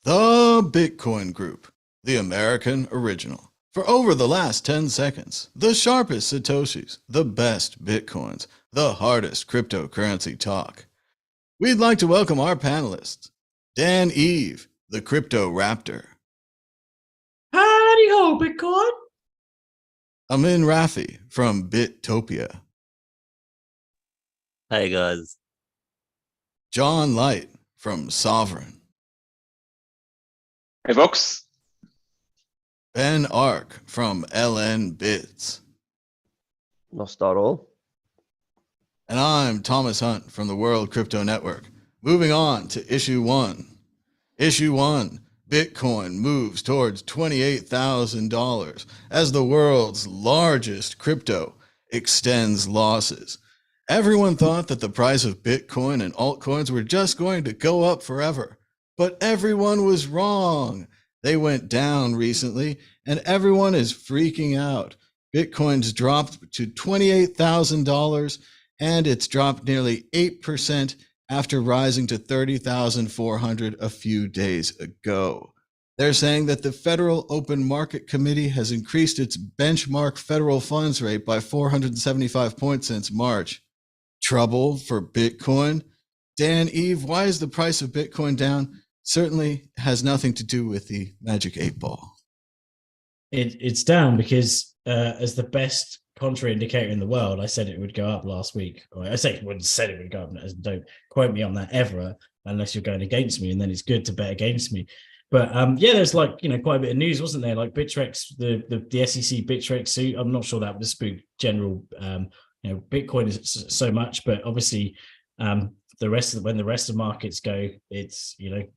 The Bitcoin Group, the American original. For over the last 10 seconds, the sharpest Satoshis, the best Bitcoins, the hardest cryptocurrency talk. We'd like to welcome our panelists, Dan Eve, the Crypto Raptor. Howdy ho, Bitcoin. Amin Rafi from Bittopia. Hey guys. John Light from Sovereign. Hey folks. Ben Ark from LN Bits. Not at all. And I'm Thomas Hunt from the World Crypto Network. Moving on to issue one. Issue one, Bitcoin moves towards $28,000 as the world's largest crypto extends losses. Everyone thought that the price of Bitcoin and altcoins were just going to go up forever, but everyone was wrong. They went down recently, and everyone is freaking out. Bitcoin's dropped to $28,000, and it's dropped nearly 8% after rising to 30,400 a few days ago. They're saying that the Federal Open Market Committee has increased its benchmark federal funds rate by 475 points since March. Trouble for Bitcoin? Dan Eve, why is the price of Bitcoin down? Certainly has nothing to do with the magic 8-ball. It's down because as the best contra indicator in the world, I said it would go up last week. I wouldn't said it would go up. Don't quote me on that ever, unless you're going against me, and then it's good to bet against me. But yeah, there's quite a bit of news, wasn't there? Like Bittrex, the SEC Bittrex suit. I'm not sure that would spook general. Bitcoin is so much, but obviously when the rest of markets go, it's it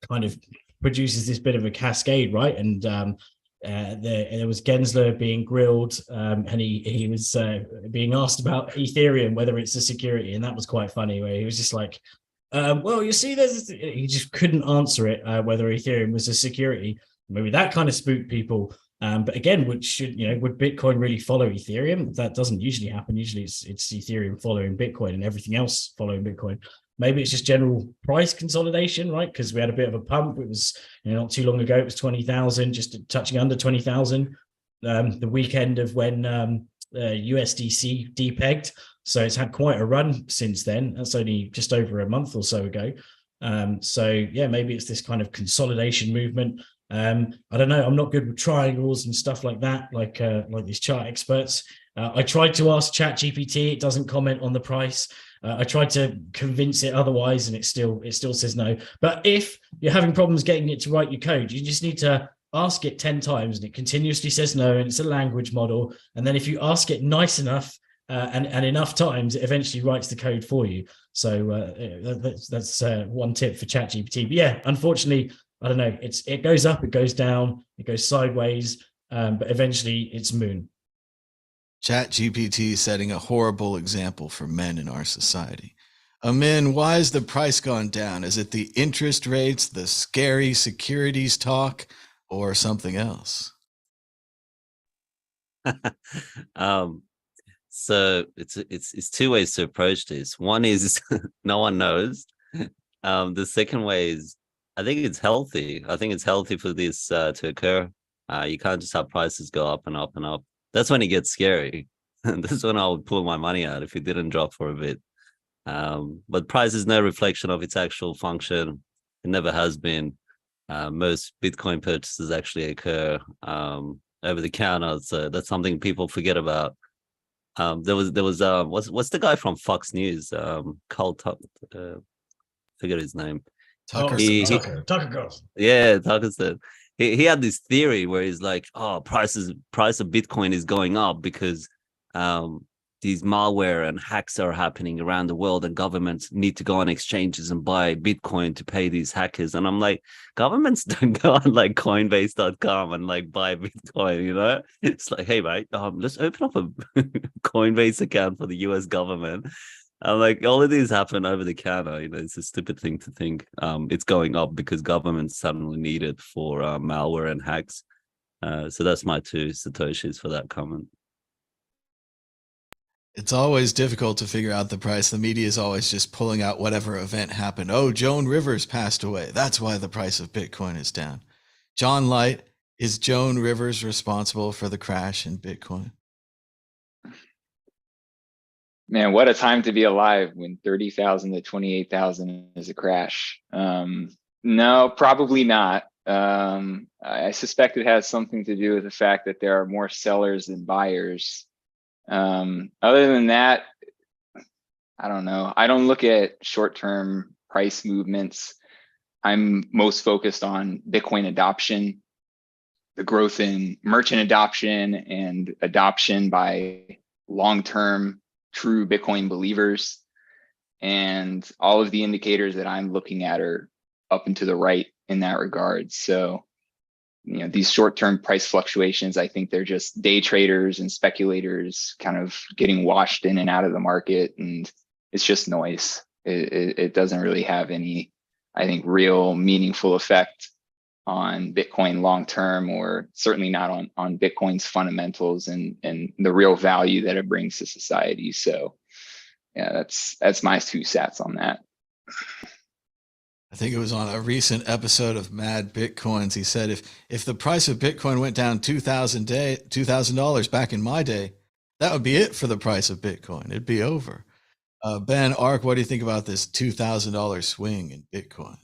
kind of produces this bit of a cascade, right? And there was Gensler being grilled, and he was being asked about Ethereum, whether it's a security, and that was quite funny, where he was just like, well, you see, he just couldn't answer it, whether Ethereum was a security. Maybe that kind of spooked people. But again, would Bitcoin really follow Ethereum? That doesn't usually happen. Usually it's Ethereum following Bitcoin and everything else following Bitcoin. Maybe it's just general price consolidation, right? Because we had a bit of a pump. It was, not too long ago, it was 20,000, just touching under 20,000. The weekend of when USDC depegged. So it's had quite a run since then. That's only just over a month or so ago. So yeah, maybe it's this kind of consolidation movement. I don't know. I'm not good with triangles and stuff like that, like these chart experts. I tried to ask ChatGPT. It doesn't comment on the price. I tried to convince it otherwise, and it still says no. But if you're having problems getting it to write your code, you just need to ask it 10 times, and it continuously says no, and it's a language model. And then if you ask it nice enough and enough times, it eventually writes the code for you. So that's one tip for ChatGPT. But yeah, unfortunately, I don't know. It goes up, it goes down, it goes sideways, but eventually it's moon. ChatGPT setting a horrible example for men in our society. Amin, why has the price gone down? Is it the interest rates, the scary securities talk, or something else? So it's two ways to approach this. One is no one knows. The second way is I think it's healthy. I think it's healthy for this to occur. You can't just have prices go up and up and up. That's when it gets scary. That's when I would pull my money out if it didn't drop for a bit. But price is no reflection of its actual function. It never has been. Most Bitcoin purchases actually occur over the counter. So that's something people forget about. There was what's the guy from Fox News? Forget his name. Tucker Carlson. Yeah, Tucker said he had this theory where he's like, oh, price of Bitcoin is going up because these malware and hacks are happening around the world, and governments need to go on exchanges and buy Bitcoin to pay these hackers. And I'm like, governments don't go on like Coinbase.com and like buy Bitcoin, It's like, hey, mate, let's open up a Coinbase account for the US government. I'm like, all of these happen over the counter. It's a stupid thing to think it's going up because governments suddenly need it for malware and hacks. So that's my two Satoshis for that comment. It's always difficult to figure out the price. The media is always just pulling out whatever event happened. Oh, Joan Rivers passed away. That's why the price of Bitcoin is down. John Light, is Joan Rivers responsible for the crash in Bitcoin? Man, what a time to be alive when 30,000 to 28,000 is a crash. No, probably not. I suspect it has something to do with the fact that there are more sellers than buyers. Other than that, I don't know. I don't look at short-term price movements. I'm most focused on Bitcoin adoption, the growth in merchant adoption and adoption by long-term true Bitcoin believers. And all of the indicators that I'm looking at are up and to the right in that regard. So, these short-term price fluctuations, I think they're just day traders and speculators kind of getting washed in and out of the market. And it's just noise. It doesn't really have any, I think, real meaningful effect on Bitcoin long-term, or certainly not on Bitcoin's fundamentals and the real value that it brings to society. So yeah, that's my 2 cents on that. I think it was on a recent episode of Mad Bitcoins. He said, if the price of Bitcoin went down $2,000 back in my day, that would be it for the price of Bitcoin. It'd be over. Ben Ark, what do you think about this $2,000 swing in Bitcoin?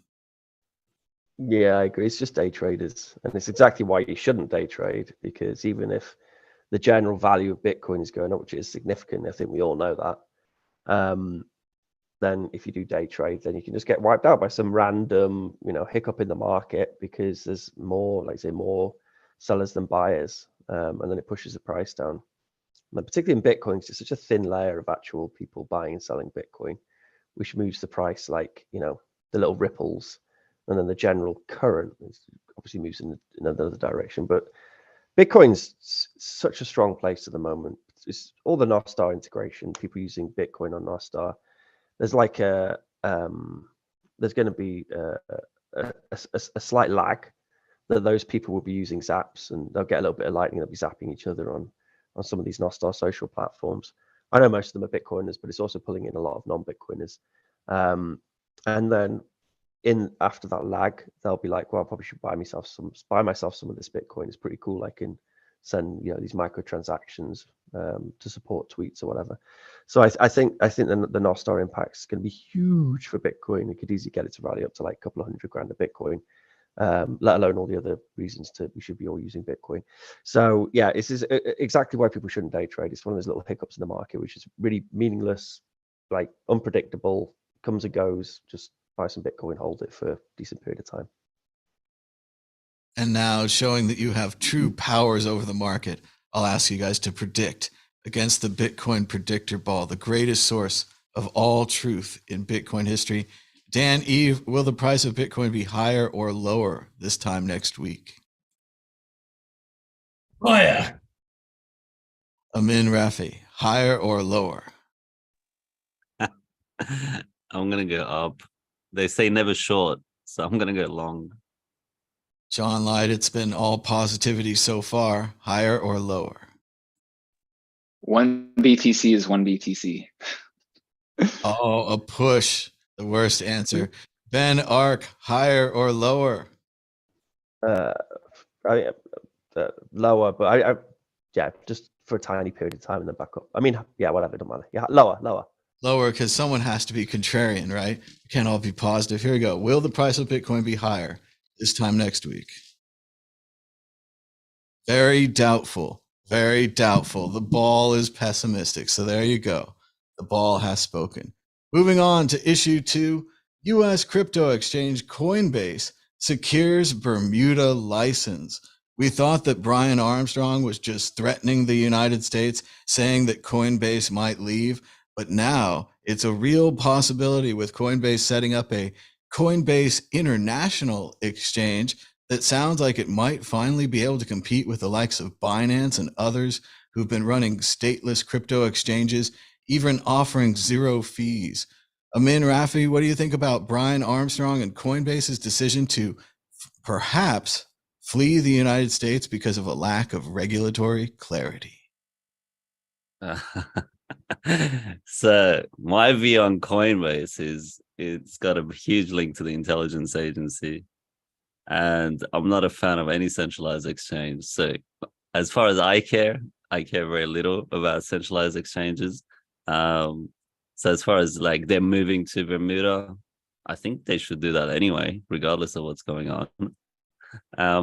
Yeah, I agree. It's just day traders. And it's exactly why you shouldn't day trade, because even if the general value of Bitcoin is going up, which is significant, I think we all know that, then if you do day trade, then you can just get wiped out by some random, hiccup in the market, because there's more, like say, more sellers than buyers, and then it pushes the price down. And particularly in Bitcoin, it's such a thin layer of actual people buying and selling Bitcoin, which moves the price like, the little ripples, and then the general current obviously moves in another direction. But Bitcoin's such a strong place at the moment. It's all the Nostar integration, people using Bitcoin on Nostar. There's like there's going to be a slight lag that those people will be using zaps, and they'll get a little bit of lightning. They'll be zapping each other on some of these Nostar social platforms. I know most of them are Bitcoiners, but it's also pulling in a lot of non-Bitcoiners. And then after that lag, they'll be like, well, I probably should buy myself some of this Bitcoin. It's pretty cool. I can send these microtransactions to support tweets or whatever. So I think the Nostar impact is going to be huge for Bitcoin. It could easily get it to rally up to like a couple of $100,000 a Bitcoin, let alone all the other reasons we should be all using Bitcoin. So yeah, this is exactly why people shouldn't day trade. It's one of those little hiccups in the market, which is really meaningless, like unpredictable, comes and goes. Just buy some Bitcoin, hold it for a decent period of time. And now, showing that you have true powers over the market, I'll ask you guys to predict against the Bitcoin predictor ball, the greatest source of all truth in Bitcoin history. Dan Eve, will the price of Bitcoin be higher or lower this time next week? Higher. Amin Rafi, higher or lower? I'm going to go up. They say never short, so I'm going to go long. John Light, it's been all positivity so far. Higher or lower? 1 BTC is 1 BTC. Oh, a push. The worst answer. Ben Ark, higher or lower? Lower, but I just for a tiny period of time and then back up. I mean, yeah, whatever, it don't matter. Yeah, lower. Lower, because someone has to be contrarian, right? We can't all be positive. Here we go. Will the price of Bitcoin be higher this time next week? Very doubtful. Very doubtful. The ball is pessimistic. So there you go. The ball has spoken. Moving on to issue 2, U.S. crypto exchange Coinbase secures Bermuda license. We thought that Brian Armstrong was just threatening the United States, saying that Coinbase might leave. But now it's a real possibility, with Coinbase setting up a Coinbase International exchange that sounds like it might finally be able to compete with the likes of Binance and others who've been running stateless crypto exchanges, even offering 0 fees. Amin Rafi, what do you think about Brian Armstrong and Coinbase's decision to perhaps flee the United States because of a lack of regulatory clarity? So my view on Coinbase is it's got a huge link to the intelligence agency, and I'm not a fan of any centralized exchange. So as far as I care very little about centralized exchanges. So as far as like them moving to Bermuda, I think they should do that anyway, regardless of what's going on.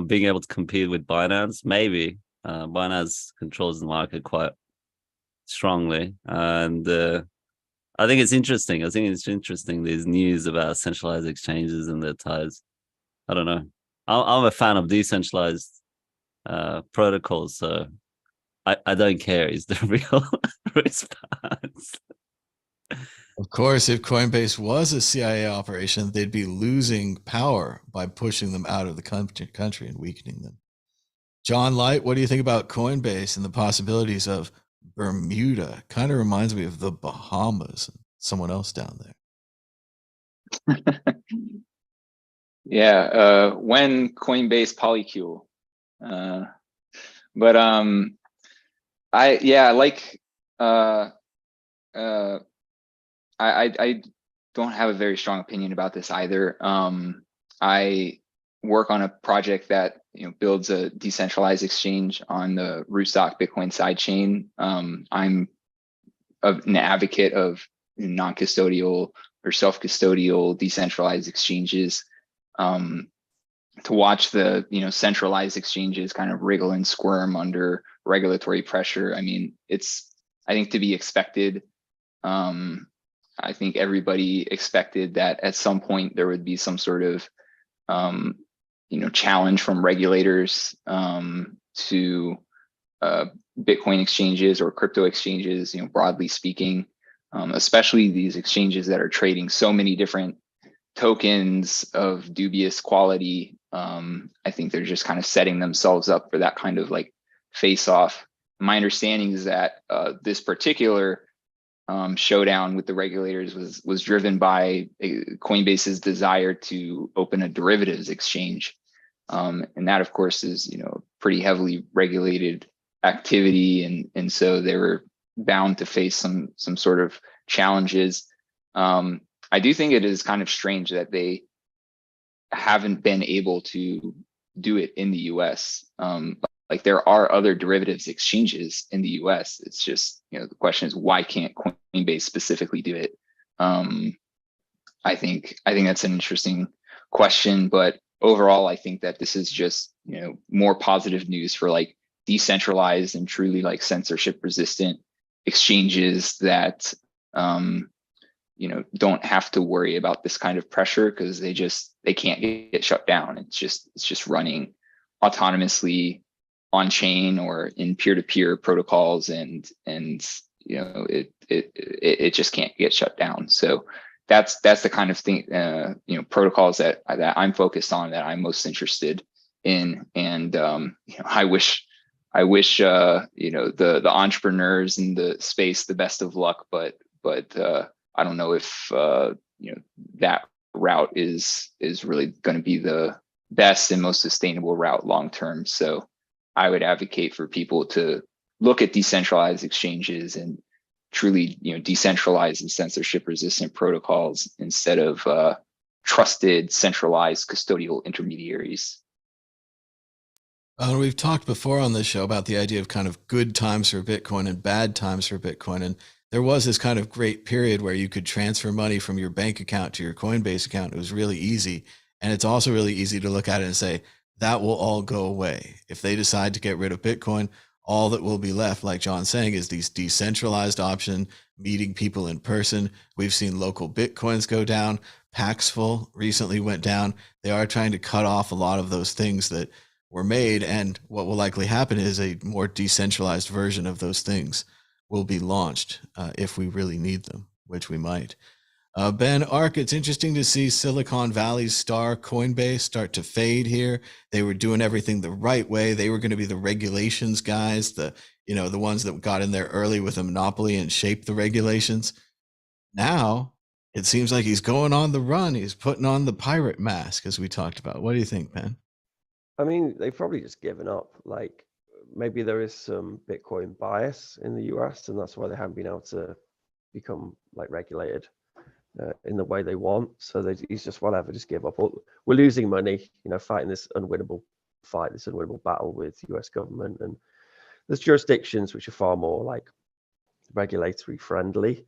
Being able to compete with Binance, maybe. Binance controls the market quite strongly, and I think it's interesting. I think it's interesting, these news about centralized exchanges and their ties. I don't know. I'm a fan of decentralized protocols, so I don't care is the real response. Of course, if Coinbase was a CIA operation, they'd be losing power by pushing them out of the country and weakening them. John Light, what do you think about Coinbase and the possibilities of Bermuda? Kind of reminds me of the Bahamas and someone else down there. Yeah, when Coinbase polycule. But I don't have a very strong opinion about this either. I work on a project that builds a decentralized exchange on the Rootstock Bitcoin sidechain. I'm an advocate of non-custodial or self-custodial decentralized exchanges. To watch the centralized exchanges kind of wriggle and squirm under regulatory pressure, I mean, it's, I think, to be expected. I think everybody expected that at some point there would be some sort of challenge from regulators to Bitcoin exchanges or crypto exchanges, broadly speaking, especially these exchanges that are trading so many different tokens of dubious quality. I think they're just kind of setting themselves up for that kind of like face-off. My understanding is that this particular showdown with the regulators was driven by Coinbase's desire to open a derivatives exchange, and that, of course, is pretty heavily regulated activity, and so they were bound to face some sort of challenges. I do think it is kind of strange that they haven't been able to do it in the US. Like, there are other derivatives exchanges in the US. It's just, the question is, why can't Coinbase specifically do it? I think that's an interesting question, but overall, I think that this is just, more positive news for like decentralized and truly like censorship resistant exchanges that, don't have to worry about this kind of pressure because they can't get shut down. It's just running autonomously on chain or in peer-to-peer protocols, and it just can't get shut down. So that's the kind of thing, protocols that I'm focused on, that I'm most interested in. And I wish the entrepreneurs in the space the best of luck, but I don't know if that route is really going to be the best and most sustainable route long term. So I would advocate for people to look at decentralized exchanges and truly, decentralized and censorship resistant protocols instead of trusted centralized custodial intermediaries. We've talked before on this show about the idea of kind of good times for Bitcoin and bad times for Bitcoin. And there was this kind of great period where you could transfer money from your bank account to your Coinbase account. It was really easy. And it's also really easy to look at it and say, that will all go away. If they decide to get rid of Bitcoin, all that will be left, like John's saying, is these decentralized option, meeting people in person. We've seen local Bitcoins go down. Paxful recently went down. They are trying to cut off a lot of those things that were made. And what will likely happen is a more decentralized version of those things will be launched if we really need them, which we might. Ben Ark, it's interesting to see Silicon Valley's star Coinbase start to fade here. They were doing everything the right way. They were going to be the regulations guys, the ones that got in there early with a monopoly and shaped the regulations. Now it seems like he's going on the run. He's putting on the pirate mask, as we talked about. What do you think, Ben? I mean, they've probably just given up. Like, maybe there is some Bitcoin bias in the US, and that's why they haven't been able to become like regulated in the way they want. So he's just, whatever, just give up. We're losing money, fighting this unwinnable fight, this unwinnable battle with US government. And there's jurisdictions which are far more like regulatory friendly,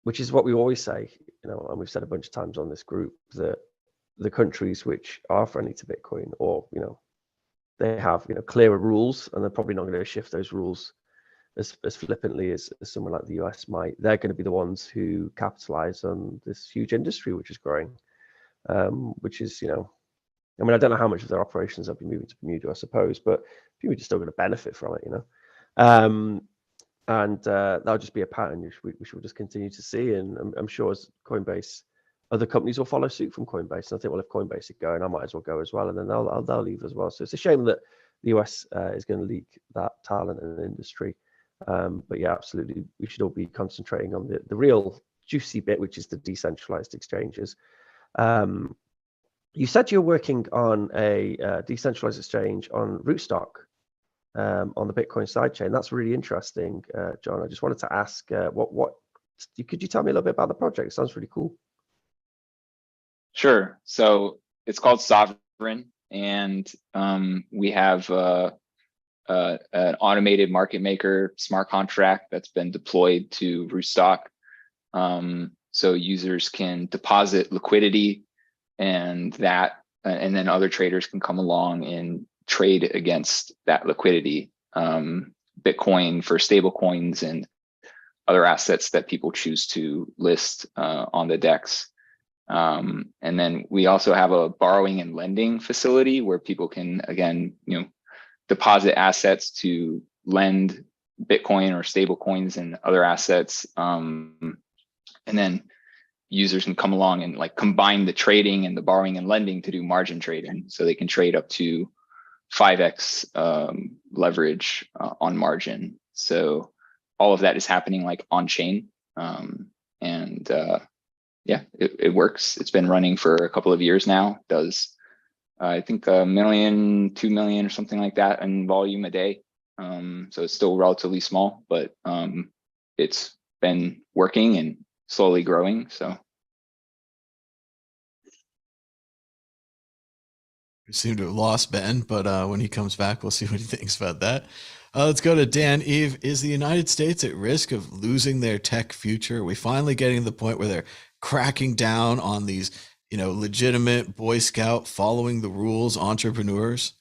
which is what we always say, and we've said a bunch of times on this group, that the countries which are friendly to Bitcoin, or, they have, clearer rules, and they're probably not going to shift those rules as flippantly as someone like the US might. They're going to be the ones who capitalize on this huge industry which is growing, which is, I mean, I don't know how much of their operations will be moving to Bermuda, I suppose, but people are still going to benefit from it, and that'll just be a pattern we should just continue to see. And I'm sure as Coinbase, other companies will follow suit from Coinbase. And I think, well, if Coinbase is going, I might as well go as well, and then they'll leave as well. So it's a shame that the US is going to leak that talent in the industry. But yeah, absolutely, we should all be concentrating on the real juicy bit, which is the decentralized exchanges. You said you're working on a decentralized exchange on Rootstock on the Bitcoin sidechain. That's really interesting, John. I just wanted to ask, could you tell me a little bit about the project? It sounds really cool. Sure. So it's called Sovereign, and we have an automated market maker smart contract that's been deployed to Rootstock. So users can deposit liquidity, and then other traders can come along and trade against that liquidity, Bitcoin for stable coins and other assets that people choose to list on the DEX. And then we also have a borrowing and lending facility where people can, again, deposit assets to lend Bitcoin or stable coins and other assets. And then users can come along and like combine the trading and the borrowing and lending to do margin trading. So they can trade up to 5x leverage on margin. So all of that is happening like on chain. Yeah, it works. It's been running for a couple of years now. It does, I think, 1 million, 2 million or something like that in volume a day. So it's still relatively small, but it's been working and slowly growing. So we seem to have lost Ben, but when he comes back, we'll see what he thinks about that. Let's go to Dan. Eve, is the United States at risk of losing their tech future? Are we finally getting to the point where they're cracking down on these, legitimate Boy Scout following the rules entrepreneurs?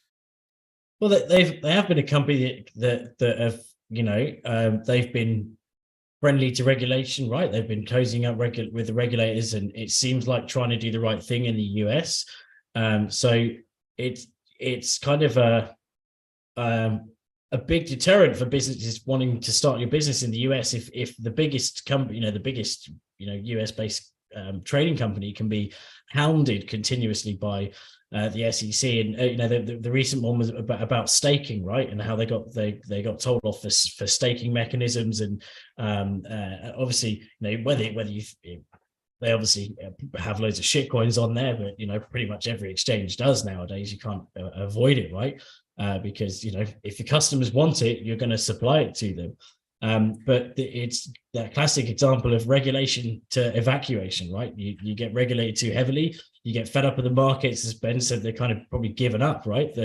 Well, they have been a company that have, they've been friendly to regulation, right? They've been cozying up with the regulators, and it seems like trying to do the right thing in the US. So it's kind of a big deterrent for businesses wanting to start your business in the US if the biggest company, the biggest US based trading company can be hounded continuously by the SEC. And the recent one was about staking, right? And how they got told off for staking mechanisms, and obviously whether you they obviously have loads of shit coins on there, but pretty much every exchange does nowadays. You can't avoid it, right? Because if the customers want it, you're going to supply it to them. But it's that classic example of regulation to evacuation, right? You get regulated too heavily, you get fed up with the markets, as Ben said, they're kind of probably given up, right?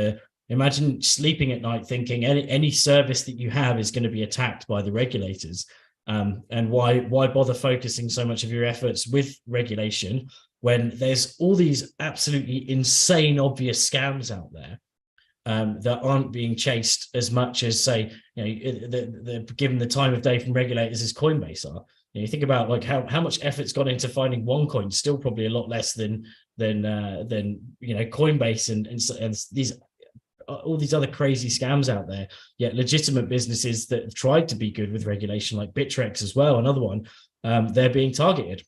Imagine sleeping at night thinking any service that you have is going to be attacked by the regulators. And why bother focusing so much of your efforts with regulation when there's all these absolutely insane, obvious scams out there that aren't being chased as much as, say, given the time of day from regulators as Coinbase are. You think about like how much effort's gone into finding one coin, still probably a lot less than Coinbase and these all these other crazy scams out there. Yet legitimate businesses that have tried to be good with regulation, like Bittrex as well, another one, they're being targeted.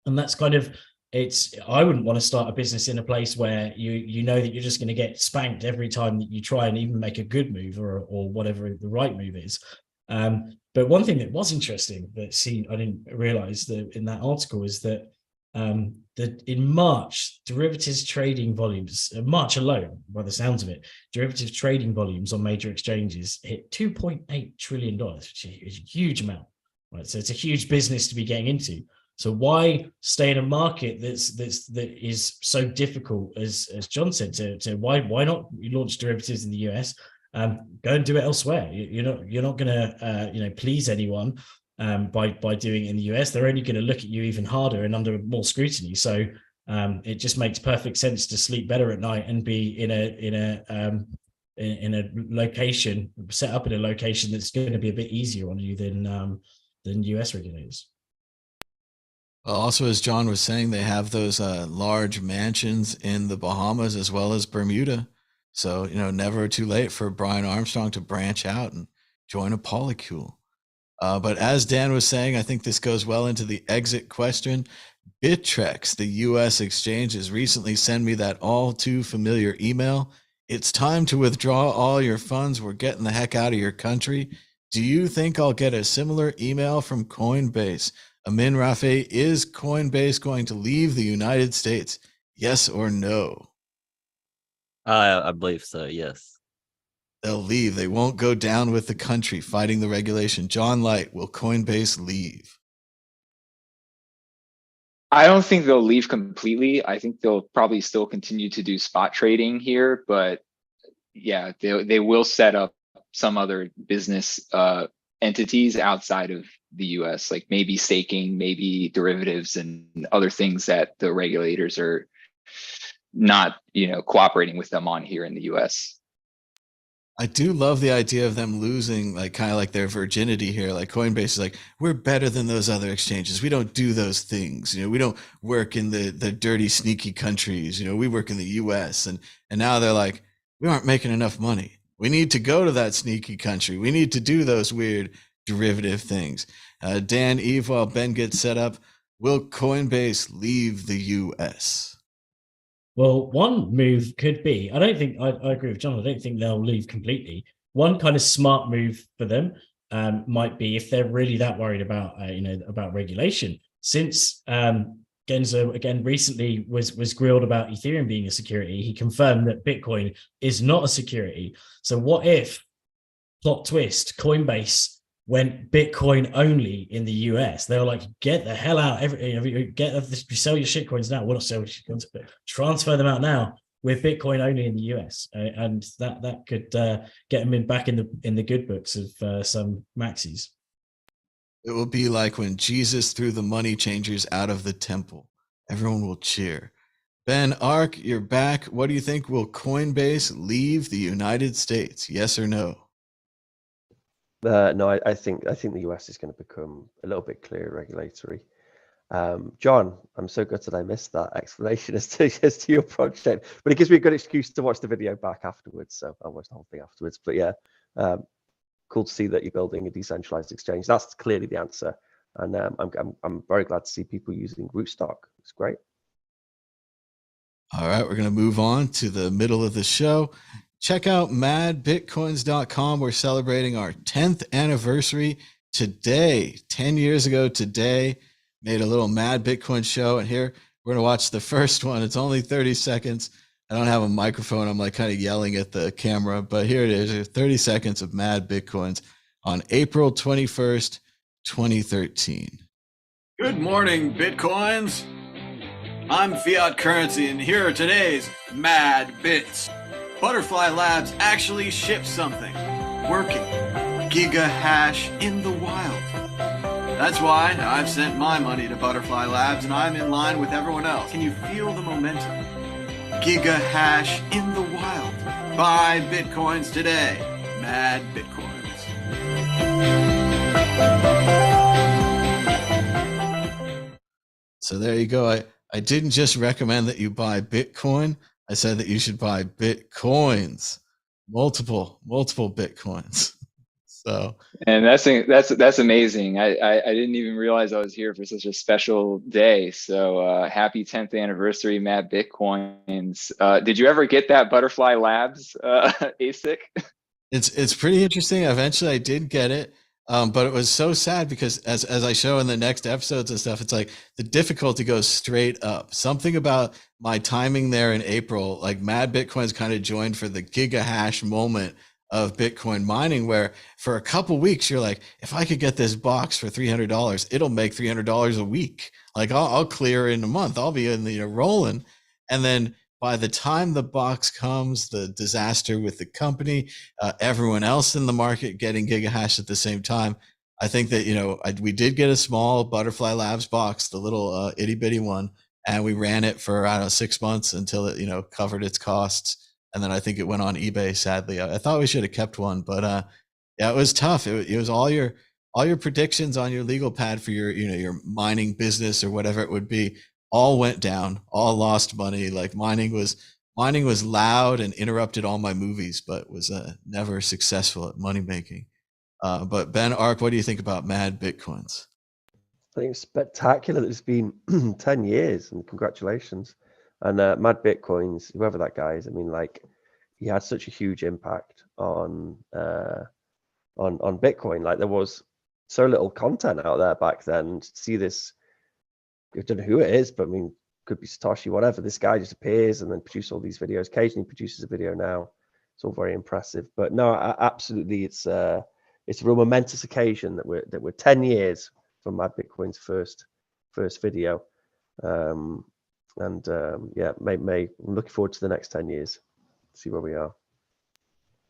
And that's kind of, I wouldn't want to start a business in a place where you know that you're just going to get spanked every time that you try and even make a good move or whatever the right move is. But one thing that was interesting I didn't realize that in that article is that that in March, derivatives trading volumes, March alone, by the sounds of it, derivatives trading volumes on major exchanges hit $2.8 trillion, which is a huge amount, right? So it's a huge business to be getting into. So why stay in a market that is so difficult, as John said, to why not launch derivatives in the US? Go and do it elsewhere. You're not going to please anyone by doing it in the US. They're only going to look at you even harder and under more scrutiny. So it just makes perfect sense to sleep better at night and be in a location, set up in a location that's going to be a bit easier on you than US regulators. Also, as John was saying, they have those large mansions in the Bahamas as well as Bermuda. So, never too late for Brian Armstrong to branch out and join a polycule. But as Dan was saying, I think this goes well into the exit question. Bittrex, the US exchange, has recently sent me that all too familiar email. It's time to withdraw all your funds. We're getting the heck out of your country. Do you think I'll get a similar email from Coinbase? Amin Rafe, is Coinbase going to leave the United States? Yes or no? I believe so, yes. They'll leave. They won't go down with the country fighting the regulation. John Light, will Coinbase leave? I don't think they'll leave completely. I think they'll probably still continue to do spot trading here, but yeah, they will set up some other business entities outside of the US, like maybe staking, maybe derivatives and other things that the regulators are not, cooperating with them on here in the US. I do love the idea of them losing kind of like their virginity here. Like Coinbase is like, we're better than those other exchanges. We don't do those things. We don't work in the dirty, sneaky countries. We work in the US. And now they're like, we aren't making enough money. We need to go to that sneaky country. We need to do those weird derivative things. Dan, Eve, while Ben gets set up, will Coinbase leave the US? Well, one move could be, I agree with John. I don't think they'll leave completely. One kind of smart move for them might be, if they're really that worried about, about regulation, since Genzo again recently was grilled about Ethereum being a security, he confirmed that Bitcoin is not a security. So what if, plot twist, Coinbase went Bitcoin only in the US? They were like, get the hell out! Sell your shitcoins now. Well, not sell your shitcoins, but transfer them out now with Bitcoin only in the US, and that could get them back in the good books of some maxis. It will be like when Jesus threw the money changers out of the temple. Everyone will cheer. Ben Ark, you're back. What do you think? Will Coinbase leave the United States? Yes or no? No, I think the US is going to become a little bit clearer regulatory. John, I'm so gutted I missed that explanation as to your project, but it gives me a good excuse to watch the video back afterwards. So I'll watch the whole thing afterwards. But yeah, cool to see that you're building a decentralized exchange. That's clearly the answer, and I'm very glad to see people using Rootstock. It's great. All right, we're going to move on to the middle of the show. Check out madbitcoins.com. We're celebrating our 10th anniversary today. 10 years ago today, made a little Mad Bitcoin show, and here we're going to watch the first one. It's only 30 seconds. I don't have a microphone. I'm kind of yelling at the camera, but here it is. 30 seconds of Mad Bitcoins on April 21st, 2013. Good morning, Bitcoins. I'm Fiat Currency, and here are today's Mad Bits. Butterfly Labs actually shipped something. Working. Giga hash in the wild. That's why I've sent my money to Butterfly Labs, and I'm in line with everyone else. Can you feel the momentum? Giga hash in the wild. Buy Bitcoins today. Mad Bitcoins. So there you go. I didn't just recommend that you buy Bitcoin. I said that you should buy Bitcoins, multiple Bitcoins. So, and that's amazing. I didn't even realize I was here for such a special day. So happy 10th anniversary, Mad Bitcoins. Did you ever get that Butterfly Labs ASIC? It's pretty interesting. Eventually, I did get it. But it was so sad because as I show in the next episodes and stuff, it's like the difficulty goes straight up. Something about my timing there in April, like Mad Bitcoin's kind of joined for the giga hash moment of Bitcoin mining, where for a couple weeks you're like, if I could get this box for $300, it'll make $300 a week. Like I'll clear in a month. I'll be in the rolling, and then by the time the box comes, the disaster with the company, everyone else in the market getting gigahash at the same time. I think that, we did get a small Butterfly Labs box, the little itty bitty one, and we ran it for, I don't know, 6 months until it, covered its costs. And then I think it went on eBay, sadly. I thought we should have kept one, but yeah, it was tough. It was all your predictions on your legal pad for your mining business or whatever it would be, all went down, all lost money. Like mining was loud and interrupted all my movies, but was never successful at money making. But Ben Ark, what do you think about Mad Bitcoins? I think it's spectacular that it's been 10 years, and congratulations. And Mad Bitcoins, whoever that guy is, I mean, like, he had such a huge impact on Bitcoin. Like, there was so little content out there back then. To see this, I don't know who it is, but I mean, could be Satoshi, whatever. This guy just appears and then produces all these videos. Occasionally produces a video now. It's all very impressive. But no, absolutely, it's a real momentous occasion that we're 10 years from Mad Bitcoin's first video. Yeah, I'm looking forward to the next 10 years, see where we are.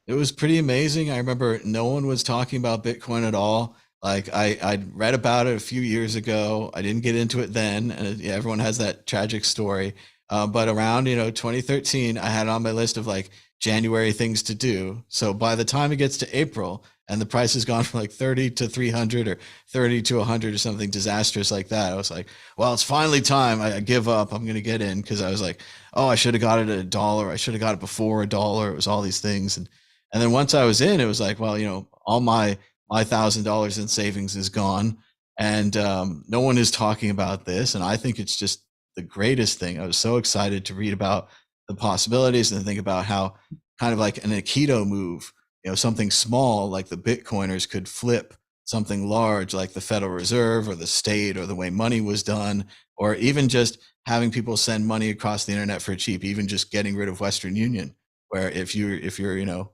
It was pretty amazing. I remember no one was talking about Bitcoin at all. Like I'd read about it a few years ago. I didn't get into it then, and everyone has that tragic story. But around 2013, I had it on my list of like January things to do. So by the time it gets to April and the price has gone from like 30 to 300 or 30 to 100 or something disastrous like that, I was like, well, it's finally time. I give up. I'm going to get in, because I was like, oh, I should have got it at $1. I should have got it before $1. It was all these things. And then once I was in, it was like, well, all my $1,000 in savings is gone, and no one is talking about this. And I think it's just the greatest thing. I was so excited to read about the possibilities and think about how, kind of like an Aikido move, something small like the Bitcoiners could flip something large like the Federal Reserve or the state, or the way money was done, or even just having people send money across the internet for cheap, even just getting rid of Western Union, where if you're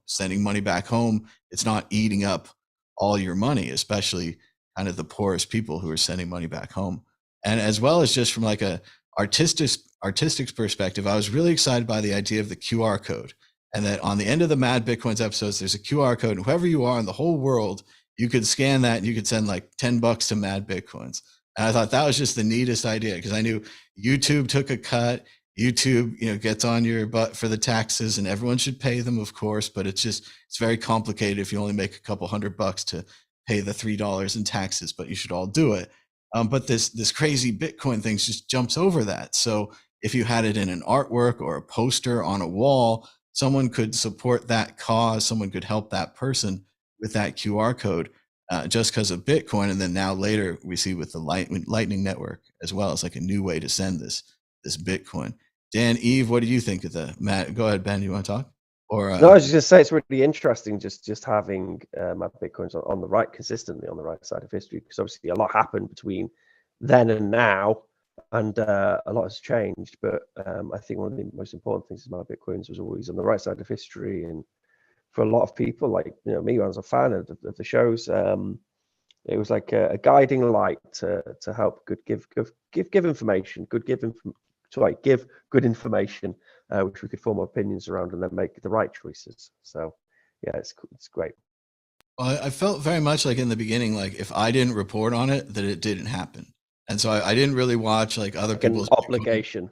sending money back home, it's not eating up all your money, especially kind of the poorest people who are sending money back home. And as well as just from like a artistic perspective, I was really excited by the idea of the QR code, and that on the end of the Mad Bitcoins episodes, there's a QR code, and whoever you are in the whole world, you could scan that and you could send like $10 to Mad Bitcoins. And I thought that was just the neatest idea, because I knew YouTube took a cut. YouTube, gets on your butt for the taxes, and everyone should pay them, of course, but it's very complicated if you only make a couple $100 to pay the $3 in taxes, but you should all do it. But this crazy Bitcoin thing just jumps over that. So if you had it in an artwork or a poster on a wall, someone could support that cause, someone could help that person with that QR code, just because of Bitcoin. And then now later we see with the Lightning Network as well, it's like a new way to send this Bitcoin. Dan, Eve, what do you think of the Matt? Go ahead, Ben. You want to talk? Or no, I was just going to say it's really interesting just having my Bitcoins on the right, consistently on the right side of history, because obviously a lot happened between then and now, and a lot has changed. But I think one of the most important things is my Bitcoins was always on the right side of history, and for a lot of people, like me, I was a fan of the shows. It was like a guiding light to help give information, give good information, which we could form opinions around and then make the right choices. So yeah, it's great. Well, I felt very much like in the beginning, like if I didn't report on it, that it didn't happen. And so I didn't really watch like other people's obligation.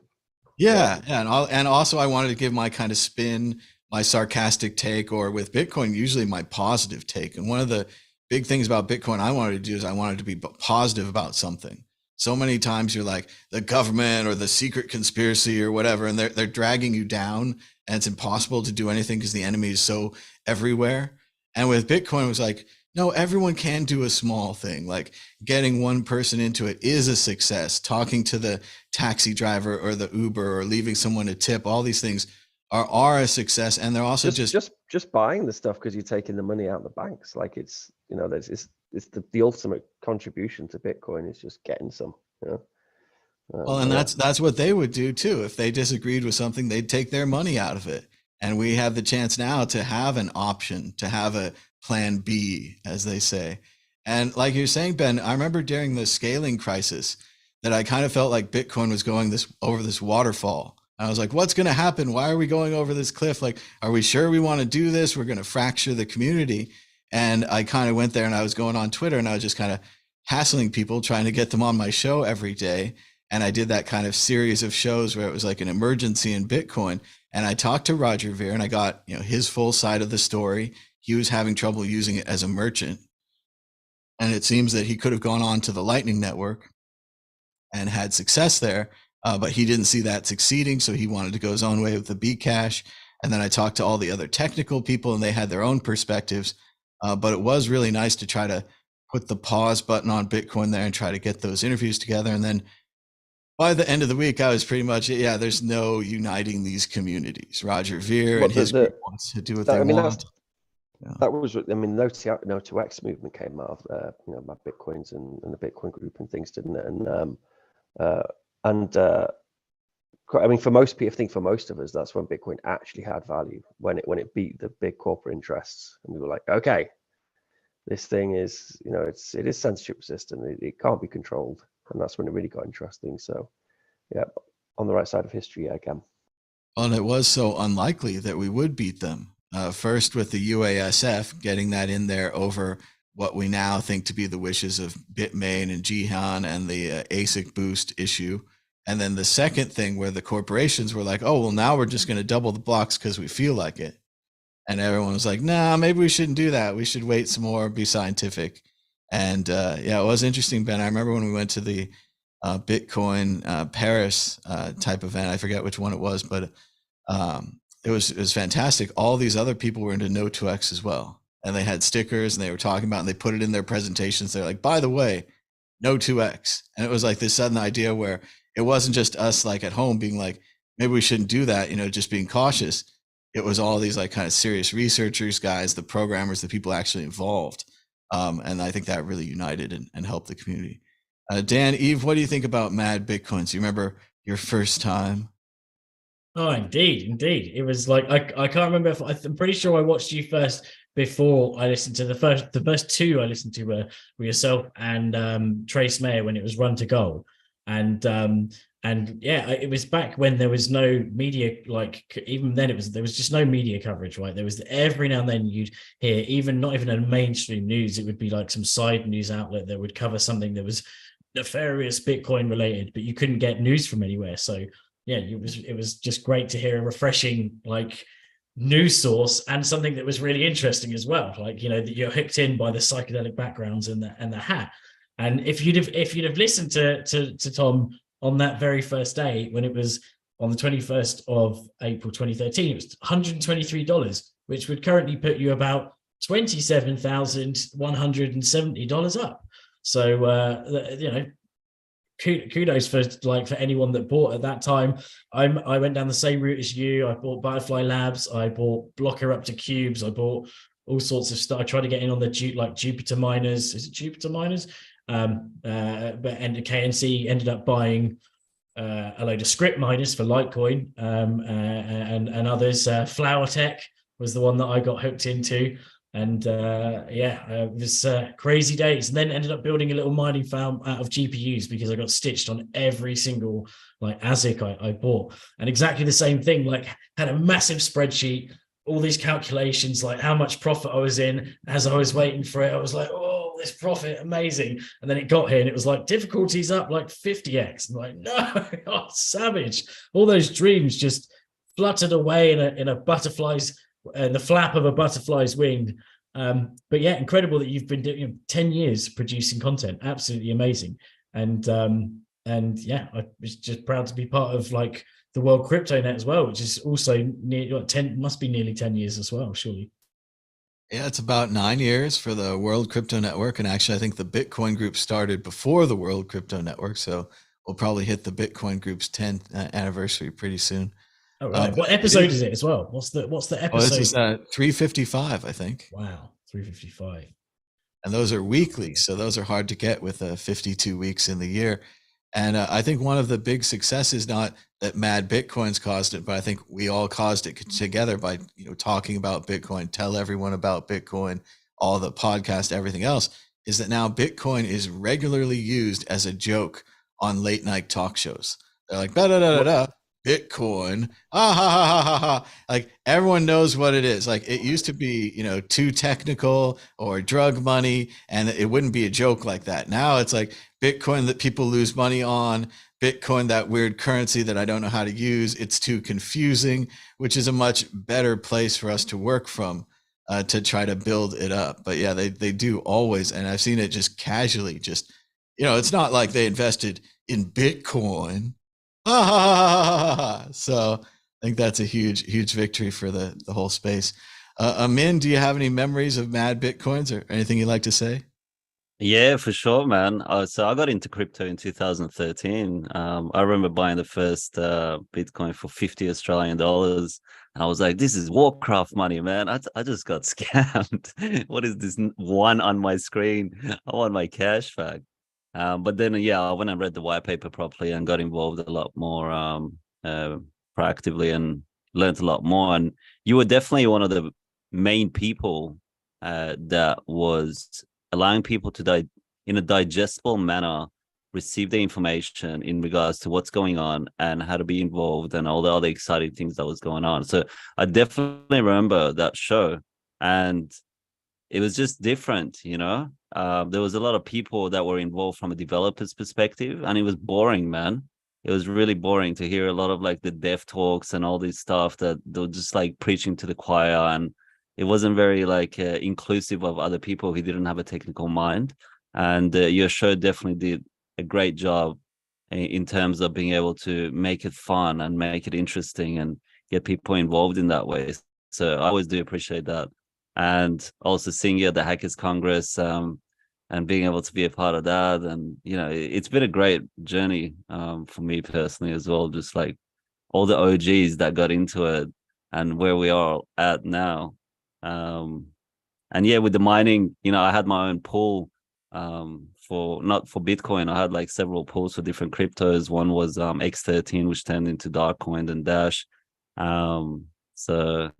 Yeah. And also I wanted to give my kind of spin, my sarcastic take, or with Bitcoin, usually my positive take. And one of the big things about Bitcoin I wanted to do is I wanted to be positive about something. So many times you're like the government or the secret conspiracy or whatever, and they're dragging you down, and it's impossible to do anything because the enemy is so everywhere. And with Bitcoin, it was like, no, everyone can do a small thing. Like getting one person into it is a success. Talking to the taxi driver or the Uber or leaving someone a tip, all these things are a success. And they're also just buying the stuff because you're taking the money out of the banks. Like it's it's the ultimate contribution to Bitcoin is just getting some. You know? Well, and that's what they would do too. If they disagreed with something, they'd take their money out of it. And we have the chance now to have an option, to have a plan B, as they say. And like you're saying, Ben, I remember during the scaling crisis that I kind of felt like Bitcoin was going over this waterfall. I was like, what's going to happen? Why are we going over this cliff? Like, are we sure we want to do this? We're going to fracture the community. And I kind of went there and I was going on Twitter and I was just kind of hassling people, trying to get them on my show every day. And I did that kind of series of shows where it was like an emergency in Bitcoin. And I talked to Roger Ver and I got, his full side of the story. He was having trouble using it as a merchant. And it seems that he could have gone on to the Lightning Network and had success there, but he didn't see that succeeding. So he wanted to go his own way with the Bcash. And then I talked to all the other technical people and they had their own perspectives. But it was really nice to try to put the pause button on Bitcoin there and try to get those interviews together. And then by the end of the week, I was pretty much, there's no uniting these communities. Roger Ver and his group wants to do what they want. That was, no 2x movement came out of, my Bitcoins and the Bitcoin group and things, didn't it? And for most people, I think for most of us, that's when Bitcoin actually had value, when it beat the big corporate interests, and we were like, okay, this thing is, it is censorship resistant, it can't be controlled, and that's when it really got interesting. So, yeah, on the right side of history again. Well, and it was so unlikely that we would beat them. First with the UASF, getting that in there over what we now think to be the wishes of Bitmain and Jihan and the ASIC boost issue. And then the second thing where the corporations were like, oh, well, now we're just going to double the blocks because we feel like it. And everyone was like, nah, maybe we shouldn't do that. We should wait some more, be scientific. And it was interesting, Ben. I remember when we went to the Bitcoin Paris type event. I forget which one it was, but it was fantastic. All these other people were into No 2X as well. And they had stickers and they were talking about, and they put it in their presentations. They're like, by the way, No 2X. And it was like this sudden idea where it wasn't just us like at home being like, maybe we shouldn't do that, just being cautious. It was all these like kind of serious researchers, guys, the programmers, the people actually involved. And I think that really united and helped the community. Dan, Eve, what do you think about Mad Bitcoins? You remember your first time? Oh, indeed. It was like, I can't remember if I'm pretty sure I watched you first before I listened to the first two I listened to were yourself and Trace Mayer when it was Run to Goal. And yeah, it was back when there was no media, like even then there was just no media coverage, right? There was every now and then you'd hear, not even a mainstream news, it would be like some side news outlet that would cover something that was nefarious Bitcoin related, but you couldn't get news from anywhere. So yeah, it was just great to hear a refreshing like news source and something that was really interesting as well. Like, that you're hooked in by the psychedelic backgrounds and the hat. And if you'd have listened to Tom on that very first day, when it was on the 21st of April 2013, it was $123, which would currently put you about $27,170 up. So kudos for anyone that bought at that time. I went down the same route as you. I bought Butterfly Labs. I bought Blocker up to Cubes. I bought all sorts of stuff. I tried to get in on the Jupiter miners. Is it Jupiter miners? But KNC ended up buying a load of script miners for Litecoin and others. Flower Tech was the one that I got hooked into. And it was crazy days, and then ended up building a little mining farm out of GPUs because I got stitched on every single ASIC I bought. And exactly the same thing, had a massive spreadsheet, all these calculations, like how much profit I was in as I was waiting for it. I was like, oh, this profit, amazing. And then it got here and it was like difficulties up like 50x. I'm like, no, oh, savage. All those dreams just fluttered away in a butterfly's the flap of a butterfly's wing. But yeah, incredible that you've been doing 10 years producing content. Absolutely amazing. And yeah, I was just proud to be part of the World Crypto Net as well, which is also must be nearly 10 years as well, surely. Yeah, it's about 9 years for the World Crypto Network. And actually, I think the Bitcoin group started before the World Crypto Network. So we'll probably hit the Bitcoin group's 10th anniversary pretty soon. Oh, right. What episode is it as well? What's the episode? This is 355, I think. Wow, 355. and those are weekly. So those are hard to get with 52 weeks in the year. And I think one of the big successes, not that Mad Bitcoins caused it, but I think we all caused it together by, talking about Bitcoin, tell everyone about Bitcoin, all the podcast, everything else, is that now Bitcoin is regularly used as a joke on late night talk shows. They're like, da da da da, Bitcoin, ha ha ha ha ha. Like everyone knows what it is. Like it used to be, too technical or drug money, and it wouldn't be a joke like that. Now it's like Bitcoin that people lose money on, Bitcoin, that weird currency that I don't know how to use. It's too confusing, which is a much better place for us to work from to try to build it up. But yeah, they do always. And I've seen it just casually, just, it's not like they invested in Bitcoin. So I think that's a huge victory for the whole space. Amin, do you have any memories of Mad Bitcoins or anything you'd like to say? Yeah, for sure, man. So I got into crypto in 2013. I remember buying the first Bitcoin for 50 Australian dollars. And I was like, this is Warcraft money, man. I just got scammed. What is this one on my screen? I want my cash back. But then, yeah, I went and read the white paper properly and got involved a lot more proactively and learned a lot more. And you were definitely one of the main people that was allowing people to in a digestible manner receive the information in regards to what's going on and how to be involved and all the other exciting things that was going on. So I definitely remember that show, and it was just different, there was a lot of people that were involved from a developer's perspective, and it was boring, man. It was really boring to hear a lot of like the dev talks and all this stuff that they were just like preaching to the choir, and it wasn't very like inclusive of other people who didn't have a technical mind. And your show definitely did a great job in terms of being able to make it fun and make it interesting and get people involved in that way. So I always do appreciate that. And also seeing you at the Hackers Congress and being able to be a part of that. And, it's been a great journey for me personally as well. Just like all the OGs that got into it and where we are at now. And yeah, with the mining, I had my own pool not for Bitcoin. I had like several pools for different cryptos. One was X13, which turned into Darkcoin and Dash. So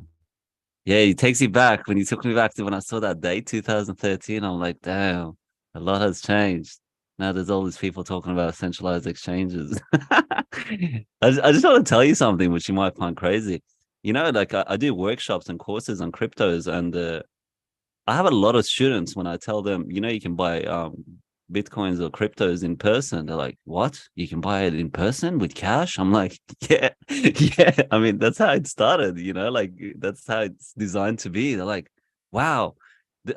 yeah, it takes you back. When you took me back to when I saw that date, 2013, I'm like, damn, a lot has changed. Now there's all these people talking about centralized exchanges. I just want to tell you something which you might find crazy. Like I do workshops and courses on cryptos, and I have a lot of students when I tell them, you can buy Bitcoins or cryptos in person. They're like, what? You can buy it in person with cash? I'm like, yeah, yeah. I mean, that's how it started, like that's how it's designed to be. They're like, wow.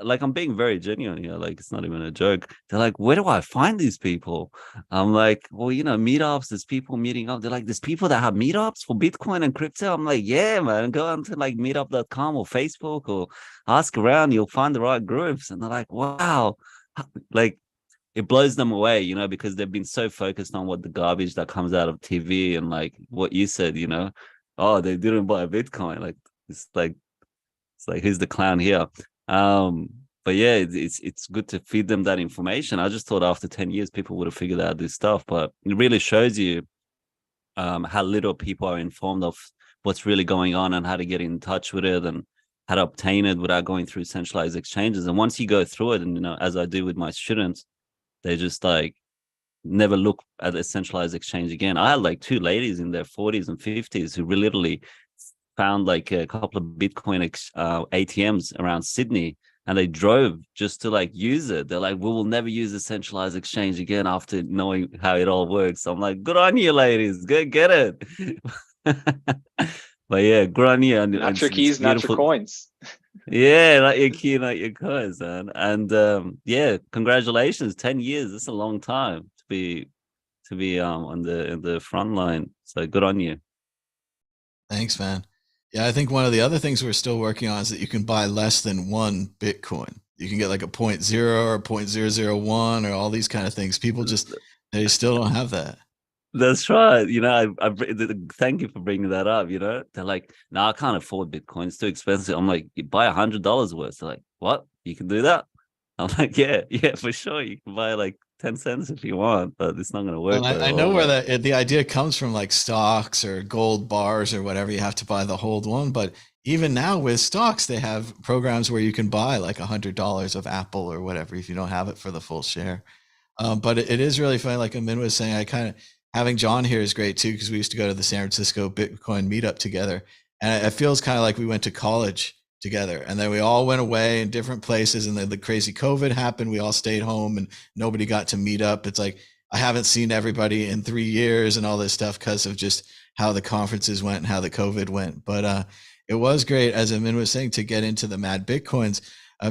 Like I'm being very genuine here. Like it's not even a joke. They're like, where do I find these people? I'm like, well, meetups, there's people meeting up. They're like, there's people that have meetups for Bitcoin and crypto. I'm like, yeah, man, go on to like meetup.com or Facebook or ask around. You'll find the right groups. And they're like, wow. Like it blows them away, because they've been so focused on what the garbage that comes out of TV and like what you said, oh, they didn't buy Bitcoin. Like it's like who's the clown here? But yeah, it's good to feed them that information. I just thought after 10 years people would have figured out this stuff, but it really shows you how little people are informed of what's really going on and how to get in touch with it and how to obtain it without going through centralized exchanges. And once you go through it, and as I do with my students, they just like never look at a centralized exchange again. I had like two ladies in their 40s and 50s who literally found like a couple of Bitcoin ATMs around Sydney, and they drove just to like use it. They're like, we will never use a centralized exchange again after knowing how it all works. I'm like, good on you, ladies. Go get it. But yeah, good on you. And not your keys, not your coins. Yeah, not your key, not your coins, man. And yeah, congratulations. 10 years. That's a long time to be on the front line. So good on you. Thanks, man. Yeah, I think one of the other things we're still working on is that you can buy less than one Bitcoin. You can get like a 0.0 or 0.001 or all these kind of things. People they still don't have that. That's right. Thank you for bringing that up. They're like, no, I can't afford Bitcoin. It's too expensive. I'm like, you buy $100 worth. They're like, what? You can do that? I'm like, yeah, for sure. You can buy like 10 cents if you want, but it's not going to work. Well, I know where the idea comes from, like stocks or gold bars or whatever. You have to buy the whole one. But even now with stocks, they have programs where you can buy like $100 of Apple or whatever if you don't have it for the full share. But it is really funny. Like Amin was saying, I kind of having John here is great too, because we used to go to the San Francisco Bitcoin meetup together. And it feels kind of like we went to college together, and then we all went away in different places, and then the crazy COVID happened. We all stayed home and nobody got to meet up. It's like, I haven't seen everybody in 3 years and all this stuff because of just how the conferences went and how the COVID went. But it was great, as Amin was saying, to get into the Mad Bitcoins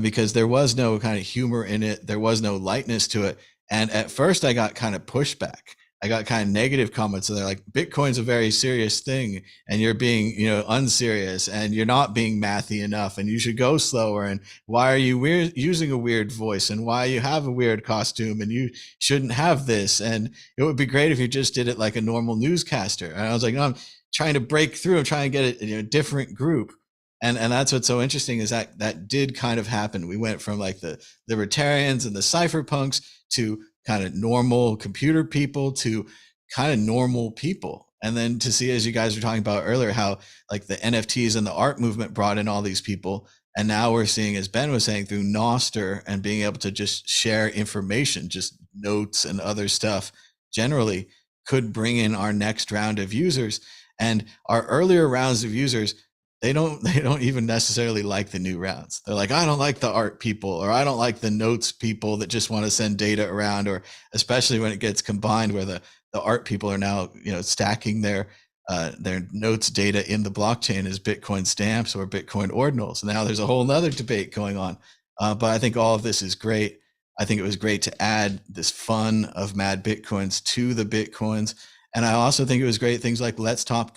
because there was no kind of humor in it. There was no lightness to it. And at first I got kind of pushback. I got kind of negative comments. So they're like, Bitcoin's a very serious thing and you're being, unserious and you're not being mathy enough and you should go slower. And why are you using a weird voice and why you have a weird costume and you shouldn't have this. And it would be great if you just did it like a normal newscaster. And I was like, no, I'm trying to break through. I'm trying to get it in a different group. And that's what's so interesting is that did kind of happen. We went from like the libertarians and the cypherpunks to kind of normal computer people to kind of normal people. And then to see, as you guys were talking about earlier, how like the NFTs and the art movement brought in all these people. And now we're seeing, as Ben was saying, through Nostr and being able to just share information, just notes and other stuff generally could bring in our next round of users. And our earlier rounds of users, they don't even necessarily like the new rounds. They're like, I don't like the art people, or I don't like the notes people that just want to send data around, or especially when it gets combined where the art people are now, stacking their notes data in the blockchain as Bitcoin stamps or Bitcoin ordinals. Now there's a whole nother debate going on. But I think all of this is great. I think it was great to add this fun of Mad Bitcoins to the Bitcoins. And I also think it was great things like Let's Talk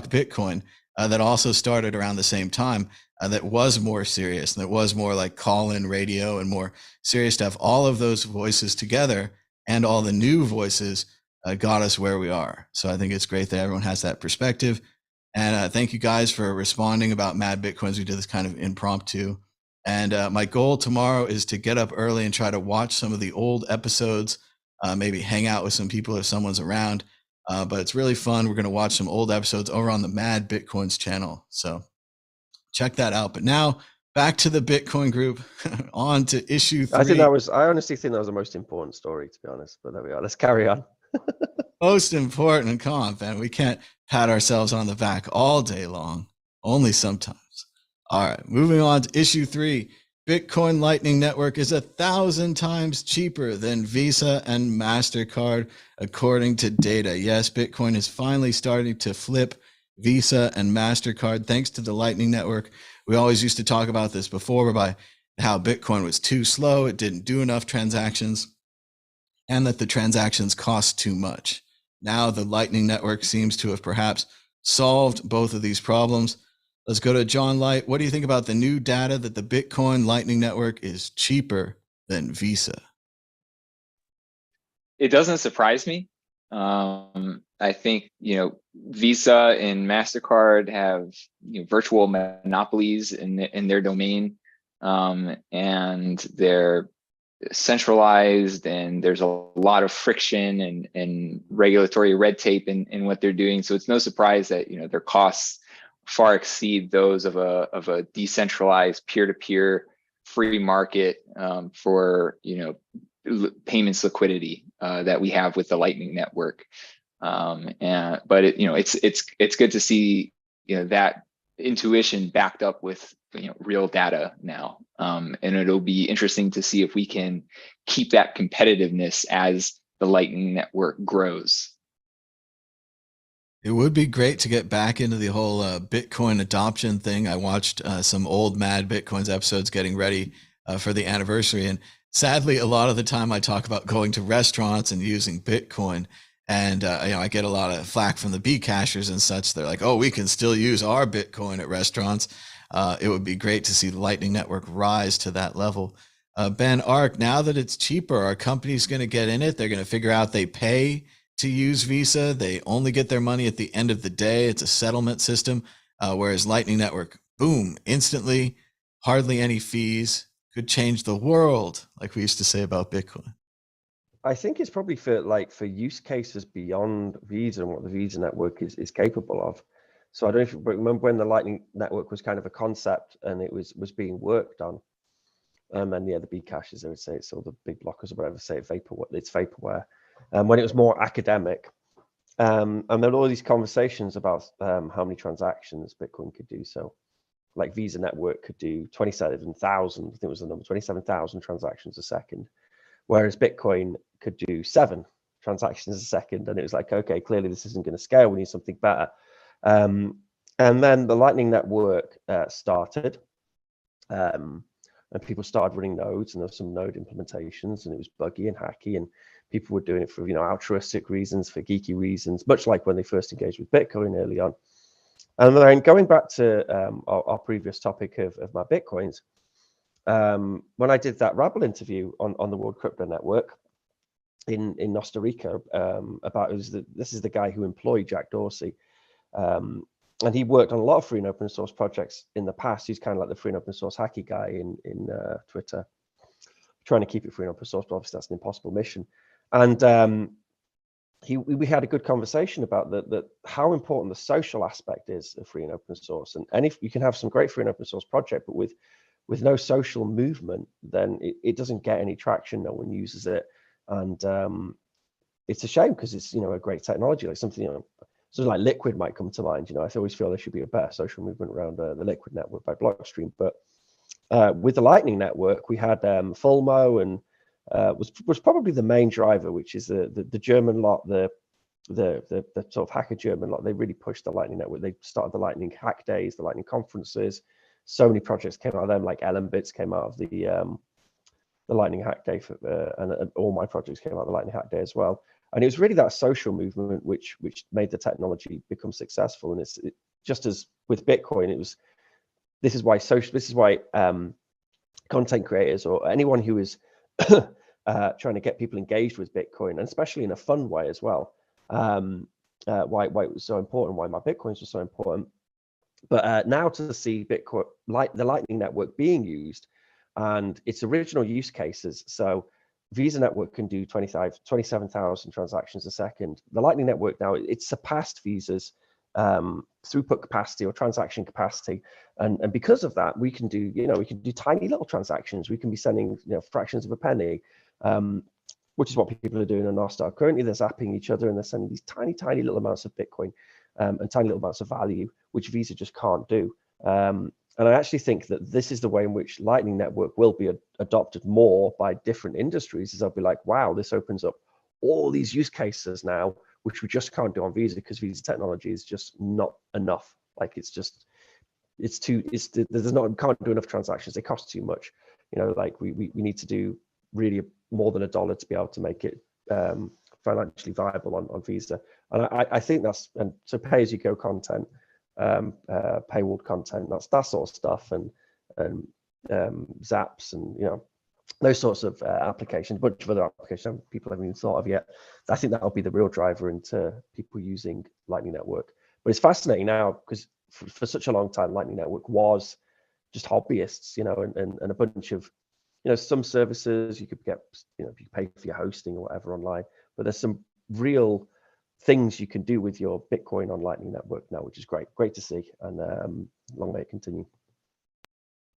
Bitcoin that also started around the same time, that was more serious and that was more like call-in radio and more serious stuff. All of those voices together and all the new voices got us where we are. So I think it's great that everyone has that perspective. And thank you guys for responding about Mad Bitcoins. We did this kind of impromptu. And my goal tomorrow is to get up early and try to watch some of the old episodes, maybe hang out with some people if someone's around. But it's really fun. We're going to watch some old episodes over on the Mad Bitcoins channel. So check that out. But now back to the Bitcoin group, on to issue 3. I honestly think that was the most important story, to be honest. But there we are. Let's carry on. Most important. Come on, Ben. We can't pat ourselves on the back all day long. Only sometimes. All right. Moving on to issue 3. Bitcoin Lightning Network is 1,000 times cheaper than Visa and MasterCard, according to data. Yes, Bitcoin is finally starting to flip Visa and MasterCard thanks to the Lightning Network. We always used to talk about this before by how Bitcoin was too slow, it didn't do enough transactions, and that the transactions cost too much. Now the Lightning Network seems to have perhaps solved both of these problems. Let's go to John Light. What do you think about the new data that the Bitcoin Lightning Network is cheaper than Visa? It doesn't surprise me. I think, Visa and MasterCard have virtual monopolies in their domain, and they're centralized, and there's a lot of friction and regulatory red tape in what they're doing. So it's no surprise that their costs far exceed those of a decentralized peer-to-peer free market for payments liquidity that we have with the Lightning Network. But it's good to see that intuition backed up with real data now, and it'll be interesting to see if we can keep that competitiveness as the Lightning Network grows. It would be great to get back into the whole Bitcoin adoption thing. I watched some old Mad Bitcoins episodes getting ready for the anniversary. And sadly, a lot of the time I talk about going to restaurants and using Bitcoin. And I get a lot of flack from the Bcashers and such. They're like, oh, we can still use our Bitcoin at restaurants. It would be great to see the Lightning Network rise to that level. Ben Ark, now that it's cheaper, are companies going to get in it? They're going to figure out they pay to use Visa. They only get their money at the end of the day. It's a settlement system, whereas Lightning Network, boom, instantly. hardly any fees, could change the world, like we used to say about Bitcoin? I think it's probably for use cases beyond Visa and what the Visa network is capable of. So I don't know if you remember when the Lightning Network was kind of a concept and it was being worked on. And yeah, the Bcaches, they would say it's all the big blockers or whatever, say it's vaporware. When it was more academic, and there were all these conversations about how many transactions Bitcoin could do. So like Visa network could do 27,000, I think it was the number, 27,000 transactions a second, whereas Bitcoin could do 7 transactions a second. And it was like, okay, clearly this isn't going to scale. We need something better. And then the Lightning Network started, and people started running nodes, and there were some node implementations, and it was buggy and hacky, and people were doing it for altruistic reasons, for geeky reasons, much like when they first engaged with Bitcoin early on. And then going back to our previous topic of my Bitcoins, when I did that Rabble interview on the World Crypto Network in Costa Rica, this is the guy who employed Jack Dorsey, and he worked on a lot of free and open source projects in the past. He's kind of like the free and open source hacky guy in Twitter, trying to keep it free and open source, but obviously that's an impossible mission. And we had a good conversation about how important the social aspect is of free and open source. And if you can have some great free and open source project, but with no social movement, then it doesn't get any traction. No one uses it, and it's a shame because it's a great technology, like something sort of like Liquid might come to mind. I always feel there should be a better social movement around the Liquid network by Blockstream. But with the Lightning Network, we had Fulmo, and was probably the main driver, which is the German lot, the sort of hacker German lot. They really pushed the Lightning Network. They started the Lightning Hack Days, the Lightning Conferences. So many projects came out of them, like LMBits came out of the Lightning Hack Day, and all my projects came out of the Lightning Hack Day as well. And it was really that social movement which made the technology become successful. And it just as with Bitcoin, this is why content creators or anyone who is trying to get people engaged with Bitcoin, and especially in a fun way as well, why it was so important, why my Bitcoins were so important. But now to see Bitcoin, the Lightning Network being used and its original use cases. So Visa network can do 27,000 transactions a second. The Lightning Network now, it's surpassed Visa's throughput capacity or transaction capacity, and because of that, we can do tiny little transactions. We can be sending fractions of a penny, which is what people are doing on Nostar. Currently, they're zapping each other and they're sending these tiny little amounts of Bitcoin and tiny little amounts of value, which Visa just can't do. And I actually think that this is the way in which Lightning Network will be adopted more by different industries, is they'll be like, wow, this opens up all these use cases now, which we just can't do on Visa because Visa technology is just not enough. Like can't do enough transactions. They cost too much. Like we need to do really more than $1 to be able to make it financially viable on Visa. And I think and so pay-as-you-go content, paywalled content, that sort of stuff, and zaps, and those sorts of applications, a bunch of other applications people haven't even thought of yet. I think that'll be the real driver into people using Lightning Network. But it's fascinating now because for such a long time, Lightning Network was just hobbyists, and a bunch of, some services you could get, you could pay for your hosting or whatever online, but there's some real things you can do with your Bitcoin on Lightning Network now, which is great to see, and long may it continue.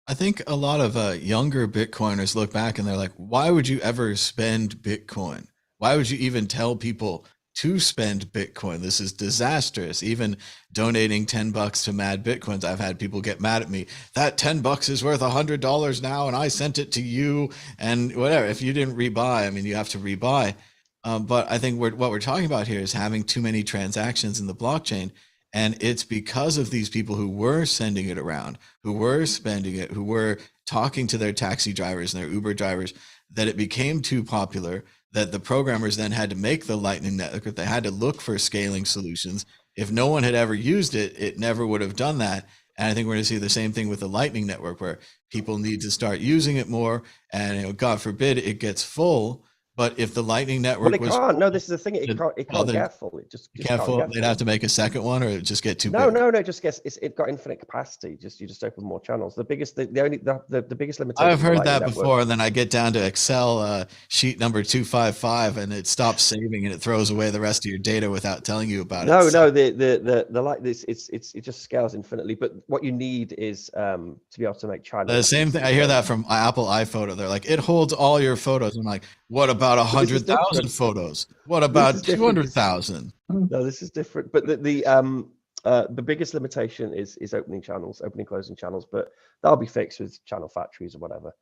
I think a lot of younger Bitcoiners look back and they're like, why would you ever spend Bitcoin? Why would you even tell people to spend Bitcoin? This is disastrous. Even donating $10 to Mad Bitcoins, I've had people get mad at me. That $10 is worth $100 now, and I sent it to you, and whatever. If you didn't rebuy, you have to rebuy. But I think what we're talking about here is having too many transactions in the blockchain. And it's because of these people who were sending it around, who were spending it, who were talking to their taxi drivers and their Uber drivers, that it became too popular, that the programmers then had to make the Lightning Network. They had to look for scaling solutions. If no one had ever used it, it never would have done that. And I think we're going to see the same thing with the Lightning Network, where people need to start using it more. And God forbid it gets full. But if the Lightning Well, Network it was can't. No, this is the thing. It then- can't. It well, can't then get full. It just can't can't full, get they'd full. have to make a second one, or it just get too No, big. no, no. It just gets. It got infinite capacity. You just open more channels. The biggest, the biggest limitation. I've of the heard Lightning that Network- before, and then I get down to Excel sheet number 255, and it stops saving and it throws away the rest of your data without telling you about No, it. no. The like this. It just scales infinitely. But what you need is to be able to make channels. The same thing. I hear that from Apple iPhoto. They're like, it holds all your photos. I'm like, what about 100,000 photos? What about 200,000? No, this is different. But the biggest limitation is opening channels, opening closing channels. But that'll be fixed with channel factories or whatever.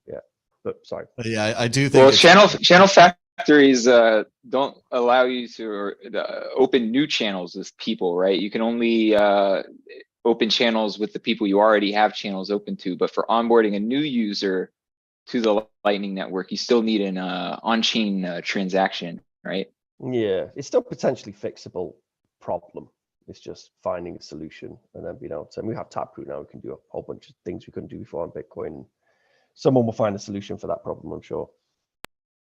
Yeah. But sorry. But yeah, I do think. Well, channel factories don't allow you to open new channels with people, right? You can only open channels with the people you already have channels open to. But for onboarding a new user to the Lightning Network, you still need an on-chain transaction, right? Yeah, it's still potentially fixable problem. It's just finding a solution and then being able to. And we have Taproot now. We can do a whole bunch of things we couldn't do before on Bitcoin. Someone will find a solution for that problem, I'm sure.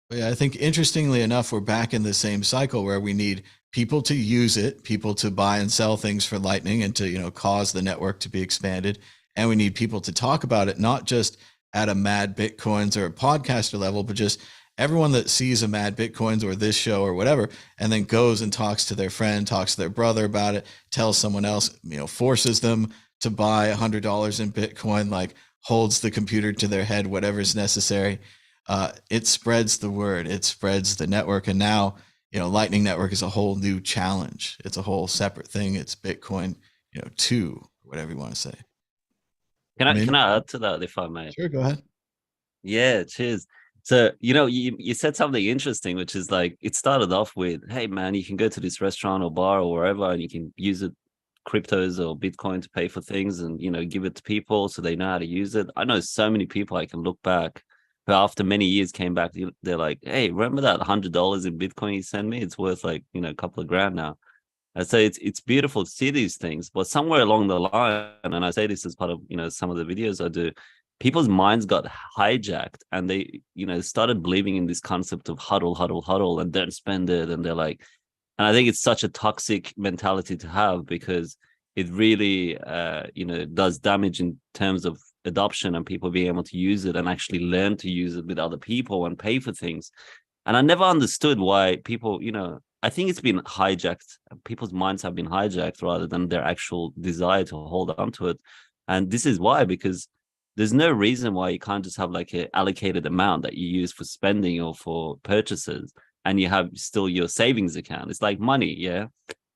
Yeah, I think interestingly enough, we're back in the same cycle where we need people to use it, people to buy and sell things for Lightning, and to cause the network to be expanded, and we need people to talk about it, not just at a Mad Bitcoins or a podcaster level, but just everyone that sees a Mad Bitcoins or this show or whatever, and then goes and talks to their friend, talks to their brother about it, tells someone else, forces them to buy $100 in Bitcoin, like holds the computer to their head, whatever's necessary. It spreads the word, it spreads the network. And now, Lightning Network is a whole new challenge. It's a whole separate thing. It's Bitcoin, 2, whatever you want to say. Can I add to that if I may? Sure, go ahead. Yeah, cheers. So, you said something interesting, which is like, it started off with, hey man, you can go to this restaurant or bar or wherever and you can use it, cryptos or Bitcoin, to pay for things and, give it to people so they know how to use it. I know so many people I can look back who after many years came back, they're like, hey, remember that $100 in Bitcoin you sent me? It's worth like, a couple of grand now. I say it's beautiful to see these things, but somewhere along the line, and I say this as part of, some of the videos I do, people's minds got hijacked and they, started believing in this concept of huddle, and don't spend it. And they're like, and I think it's such a toxic mentality to have, because it really, does damage in terms of adoption and people being able to use it and actually learn to use it with other people and pay for things. And I never understood why people, I think it's been hijacked. People's minds have been hijacked rather than their actual desire to hold on to it. And this is why, because there's no reason why you can't just have like an allocated amount that you use for spending or for purchases, and you have still your savings account. It's like money, yeah.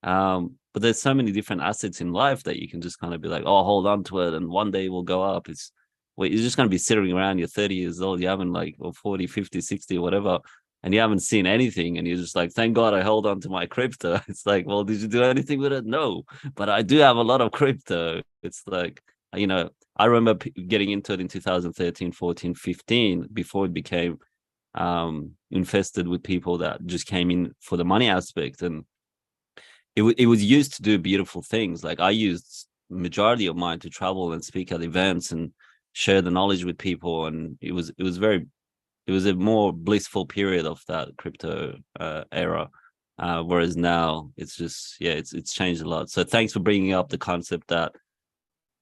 But there's so many different assets in life that you can just kind of be like, oh, hold on to it, and one day it will go up. You're just going to be sitting around, you're 30 years old, you haven't or 40, 50, 60, or whatever, and you haven't seen anything, and you're just like, thank God I held on to my crypto. It's like, well, did you do anything with it? No, but I do have a lot of crypto. It's like, I remember getting into it in 2013, 14, 15, before it became infested with people that just came in for the money aspect. And it was used to do beautiful things. Like I used majority of mine to travel and speak at events and share the knowledge with people. And it was a more blissful period of that crypto era. Whereas now it's just, it's changed a lot. So thanks for bringing up the concept that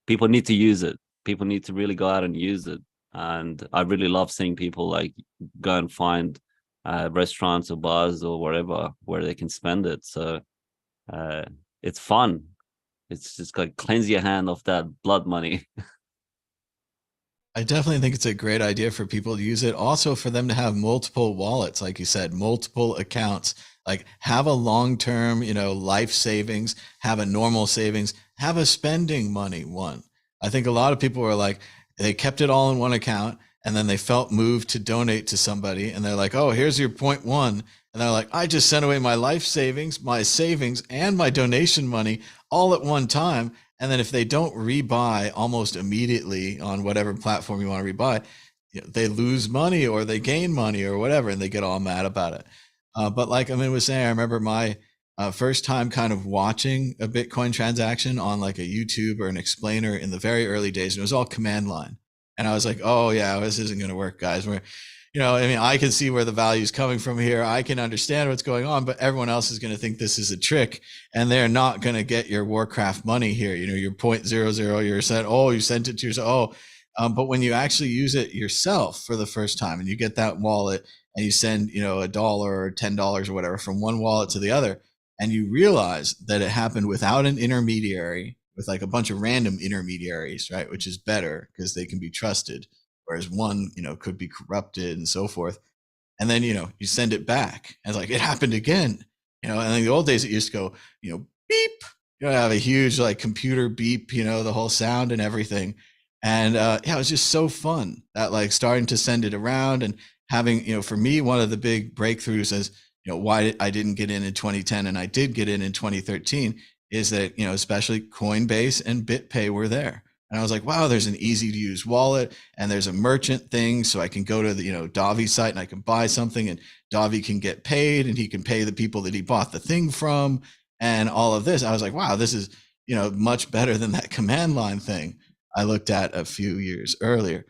people need to use it. People need to really go out and use it. And I really love seeing people like go and find restaurants or bars or wherever where they can spend it. So it's fun. It's just like cleanse your hand of that blood money. I definitely think it's a great idea for people to use it. Also for them to have multiple wallets, like you said, multiple accounts, like have a long-term, life savings, have a normal savings, have a spending money one. I think a lot of people were like, they kept it all in one account and then they felt moved to donate to somebody. And they're like, oh, here's your 0.1. And they're like, I just sent away my life savings, my savings, and my donation money all at one time. And then if they don't rebuy almost immediately on whatever platform you want to rebuy, they lose money or they gain money or whatever, and they get all mad about it. But like Amin was saying, I remember my first time kind of watching a Bitcoin transaction on like a YouTube or an explainer in the very early days, and it was all command line. And I was like, oh yeah, this isn't going to work, guys. I mean, I can see where the value is coming from here. I can understand what's going on, but everyone else is going to think this is a trick, and they're not going to get your Warcraft money here. Your 0.00, you're sent, oh, you sent it to yourself. Oh, but when you actually use it yourself for the first time and you get that wallet and you send, $1 or $10 or whatever from one wallet to the other, and you realize that it happened without an intermediary, with like a bunch of random intermediaries, right? Which is better because they can be trusted, whereas one, could be corrupted and so forth. And then, you send it back and it's like, it happened again, and in the old days it used to go, beep, have a huge like computer beep, the whole sound and everything. And it was just so fun that like starting to send it around and having, for me, one of the big breakthroughs is, why I didn't get in 2010 and I did get in 2013 is that, especially Coinbase and BitPay were there. And I was like, wow, there's an easy to use wallet and there's a merchant thing. So I can go to the, Davi site and I can buy something and Davi can get paid and he can pay the people that he bought the thing from and all of this. I was like, wow, this is, much better than that command line thing I looked at a few years earlier.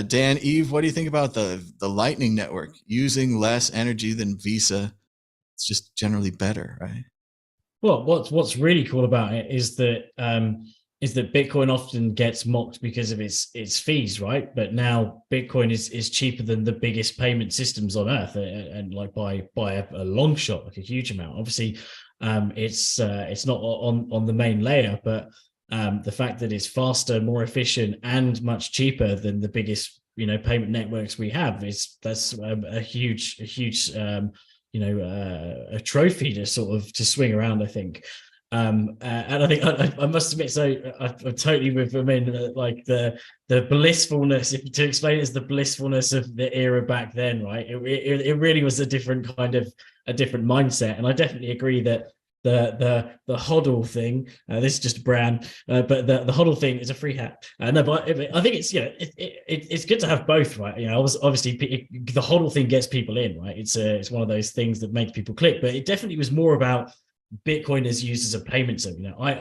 Dan, Eve, what do you think about the Lightning Network using less energy than Visa? It's just generally better, right? Well, what's really cool about it is that Bitcoin often gets mocked because of its fees, right? But now Bitcoin is cheaper than the biggest payment systems on earth, and like by a long shot, like a huge amount. Obviously, it's not on the main layer, but the fact that it's faster, more efficient, and much cheaper than the biggest payment networks we have that's a huge a trophy to sort of to swing around, I think. And I think I must admit, so I'm totally with them in like the blissfulness, if to explain it as the blissfulness of the era back then, right? It really was a different mindset, and I definitely agree that the hodl thing, this is just a brand, but the hodl thing is a free hat. No, but I think it's it's good to have both, right? Obviously the hodl thing gets people in, right? It's one of those things that makes people click, but it definitely was more about Bitcoin is used as a payment zone. I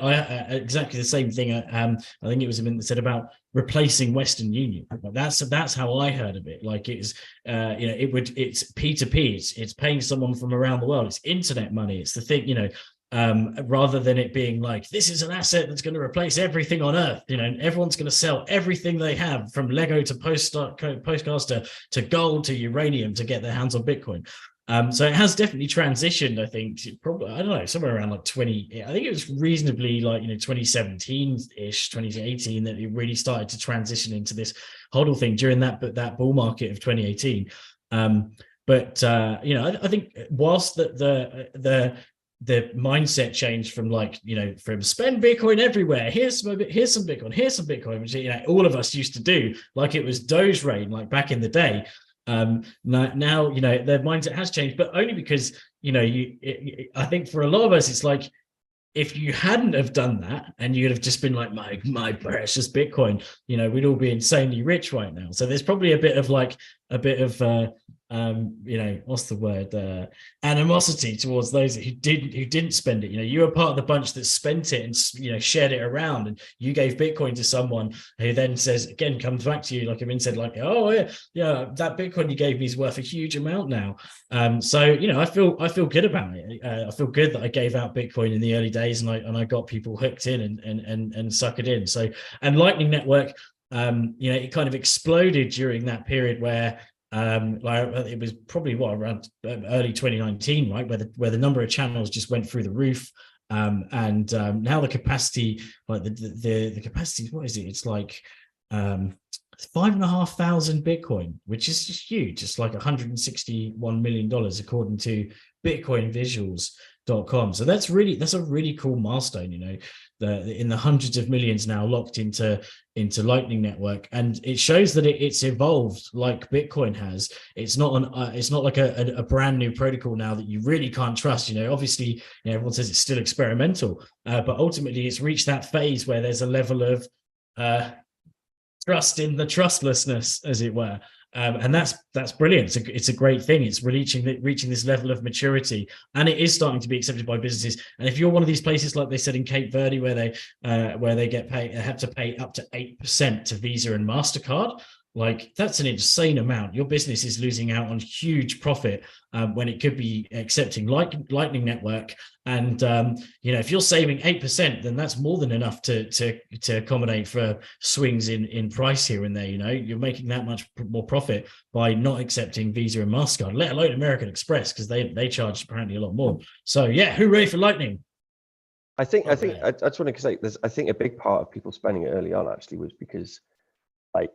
exactly the same thing. I think it was that said about replacing Western Union. That's how I heard of it. Like it's it's P2P. It's paying someone from around the world. It's internet money. It's the thing. Rather than it being like, this is an asset that's going to replace everything on earth, everyone's going to sell everything they have, from Lego to postcards to gold to uranium, to get their hands on Bitcoin. So it has definitely transitioned, I think, probably, I don't know, somewhere around like I think it was reasonably like, 2017-ish, 2018, that it really started to transition into this hodl thing during that bull market of 2018. I think whilst the mindset changed from from spend Bitcoin everywhere, here's some Bitcoin, which I all of us used to do, like it was Doge rain, like back in the day. Now their mindset has changed, but only because I think for a lot of us it's like, if you hadn't have done that and you'd have just been like, my precious Bitcoin, we'd all be insanely rich right now. So there's probably a bit of what's the word, animosity towards those who didn't spend it. You were part of the bunch that spent it and shared it around, and you gave Bitcoin to someone who then says, again, comes back to you, like Amin said, like, oh yeah, that Bitcoin you gave me is worth a huge amount now. So I feel good about it. I feel good that I gave out Bitcoin in the early days, and I got people hooked in and suckered in. So, and Lightning Network, it kind of exploded during that period where it was probably around early 2019, right, where the number of channels just went through the roof, and now the capacity, like the capacity, what is it? It's like 5,500 Bitcoin, which is just huge. It's like $161 million according to BitcoinVisuals.com. So that's a really cool milestone. In the hundreds of millions now locked into Lightning Network, and it shows that it's evolved like Bitcoin has. It's not like a brand new protocol now that you really can't trust. Obviously, everyone says it's still experimental, but ultimately it's reached that phase where there's a level of trust in the trustlessness, as it were. And that's brilliant. It's a great thing. It's reaching this level of maturity, and it is starting to be accepted by businesses. And if you're one of these places, like they said in Cape Verde, where they have to pay up to 8% to Visa and MasterCard, Like, that's an insane amount. Your business is losing out on huge profit when it could be accepting Lightning Network. And if you're saving 8%, then that's more than enough to accommodate for swings in price here and there. You're making that much more profit by not accepting Visa and MasterCard, let alone American Express, because they charge apparently a lot more. So yeah, hooray for Lightning. I just want to say I think a big part of people spending it early on actually was because, like,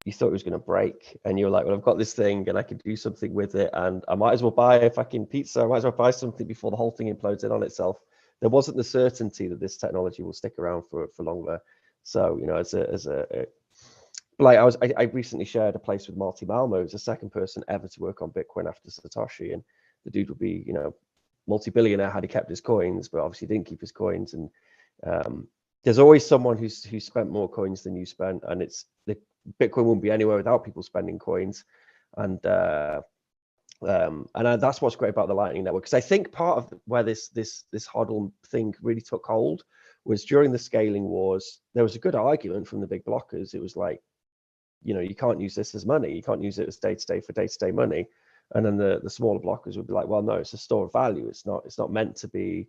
you thought it was going to break, and you're like, well, I've got this thing and I can do something with it, and I might as well buy a fucking pizza. I might as well buy something before the whole thing implodes in on itself. There wasn't the certainty that this technology will stick around for longer. So, I recently shared a place with Marty Malmo, who's the second person ever to work on Bitcoin after Satoshi, and the dude would be, multi-billionaire had he kept his coins, but obviously didn't keep his coins. And there's always someone who's spent more coins than you spent, and Bitcoin wouldn't be anywhere without people spending coins. And that's what's great about the Lightning Network, because I think part of where this hodl thing really took hold was during the scaling wars. There was a good argument from the big blockers. It was like, you can't use this as money. You can't use it as day-to-day for day-to-day money. And then the smaller blockers would be like, well, no, it's a store of value. It's not meant to be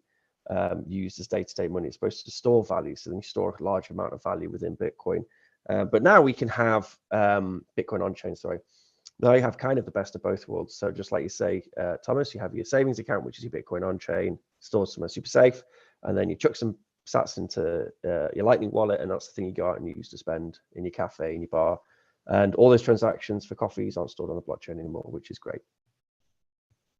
used as day-to-day money. It's supposed to store value. So then you store a large amount of value within Bitcoin. But now we can have Bitcoin on-chain, Now you have kind of the best of both worlds. So just like you say, Thomas, you have your savings account, which is your Bitcoin on-chain, stored somewhere super safe. And then you chuck some sats into your Lightning wallet, and that's the thing you go out and use to spend in your cafe, in your bar. And all those transactions for coffees aren't stored on the blockchain anymore, which is great.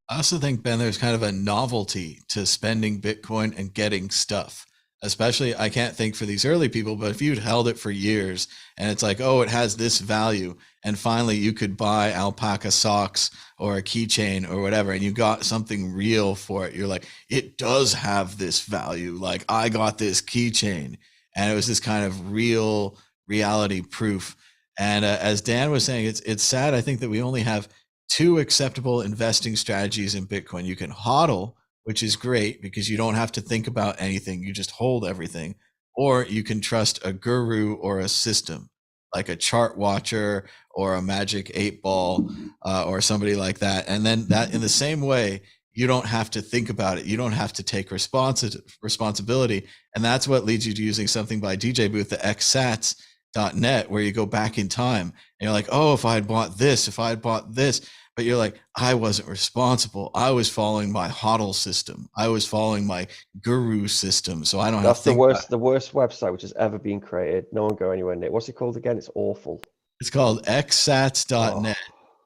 I also think, Ben, there's kind of a novelty to spending Bitcoin and getting stuff. Especially, I can't think for these early people, but if you'd held it for years and it's like, oh, it has this value, and finally you could buy alpaca socks or a keychain or whatever, and you got something real for it, you're like, it does have this value. Like, I got this keychain, and it was this kind of reality proof. And as Dan was saying, it's sad, I think, that we only have two acceptable investing strategies in Bitcoin. You can hodl, which is great because you don't have to think about anything. You just hold everything. Or you can trust a guru or a system, like a chart watcher or a magic 8-ball or somebody like that. And then that, in the same way, you don't have to think about it. You don't have to take responsibility. And that's what leads you to using something by DJ Booth, the xsats.net, where you go back in time and you're like, oh, if I had bought this, but you're like, I wasn't responsible. I was following my hodl system. I was following my guru system. So I don't have to think. That's the worst website which has ever been created. No one go anywhere near it. What's it called again? It's awful. It's called xsats.net.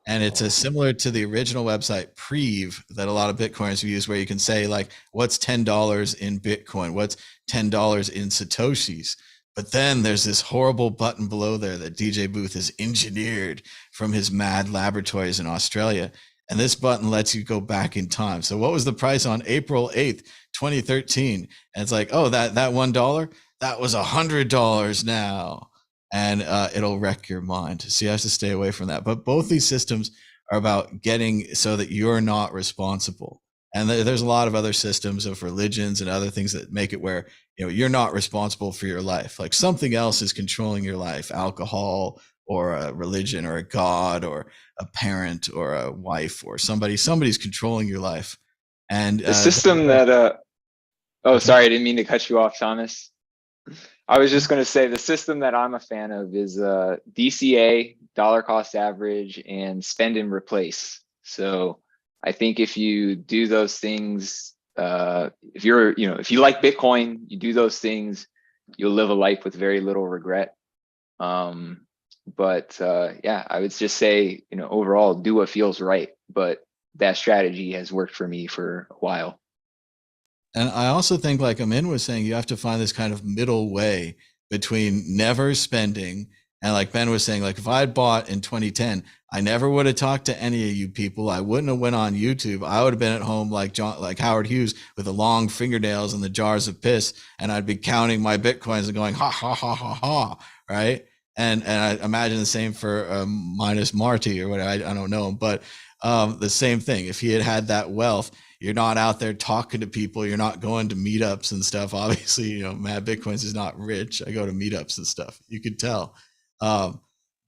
And it's similar to the original website Preve that a lot of Bitcoiners use, where you can say, like, what's $10 in Bitcoin? What's $10 in Satoshis? But then there's this horrible button below there that DJ Booth has engineered from his mad laboratories in Australia. And this button lets you go back in time. So what was the price on April 8th, 2013? And it's like, oh, that $1, that was $100 now. And it'll wreck your mind. So you have to stay away from that. But both these systems are about getting so that you're not responsible. And there's a lot of other systems of religions and other things that make it where, you're not responsible for your life. Like, something else is controlling your life, alcohol or a religion or a god or a parent or a wife or somebody's controlling your life. And the system sorry, I didn't mean to cut you off, Thomas. I was just going to say the system that I'm a fan of is DCA, dollar cost average, and spend and replace. So I think if you do those things, if you like Bitcoin, you do those things, you'll live a life with very little regret. I would just say, overall, do what feels right. But that strategy has worked for me for a while. And I also think, like Amin was saying, you have to find this kind of middle way between never spending. And like Ben was saying, like, if I had bought in 2010, I never would have talked to any of you people. I wouldn't have went on YouTube. I would have been at home like Howard Hughes with the long fingernails and the jars of piss. And I'd be counting my Bitcoins and going, ha, ha, ha, ha, ha. Right. And I imagine the same for minus Marty or whatever. I don't know. But the same thing. If he had that wealth, you're not out there talking to people. You're not going to meetups and stuff. Obviously, Mad Bitcoins is not rich. I go to meetups and stuff. You could tell.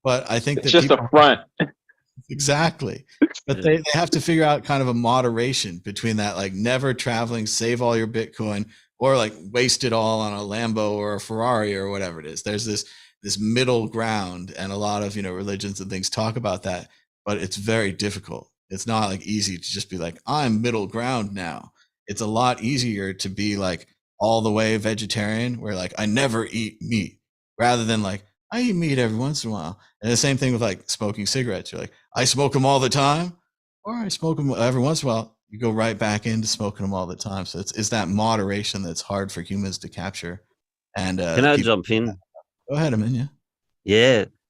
But I think It's that just a front. exactly. But they have to figure out kind of a moderation between that, like never traveling, save all your Bitcoin, or like waste it all on a Lambo or a Ferrari or whatever it is. There's this middle ground, and a lot of religions and things talk about that, but it's very difficult. It's not like easy to just be like, I'm middle ground now. It's a lot easier to be like all the way vegetarian, where like I never eat meat, rather than like I eat meat every once in a while. And the same thing with like smoking cigarettes. You're like, I smoke them all the time, or I smoke them every once in a while. You go right back into smoking them all the time. So it's that moderation that's hard for humans to capture. And Can I jump in? Go ahead, Amin. Yeah.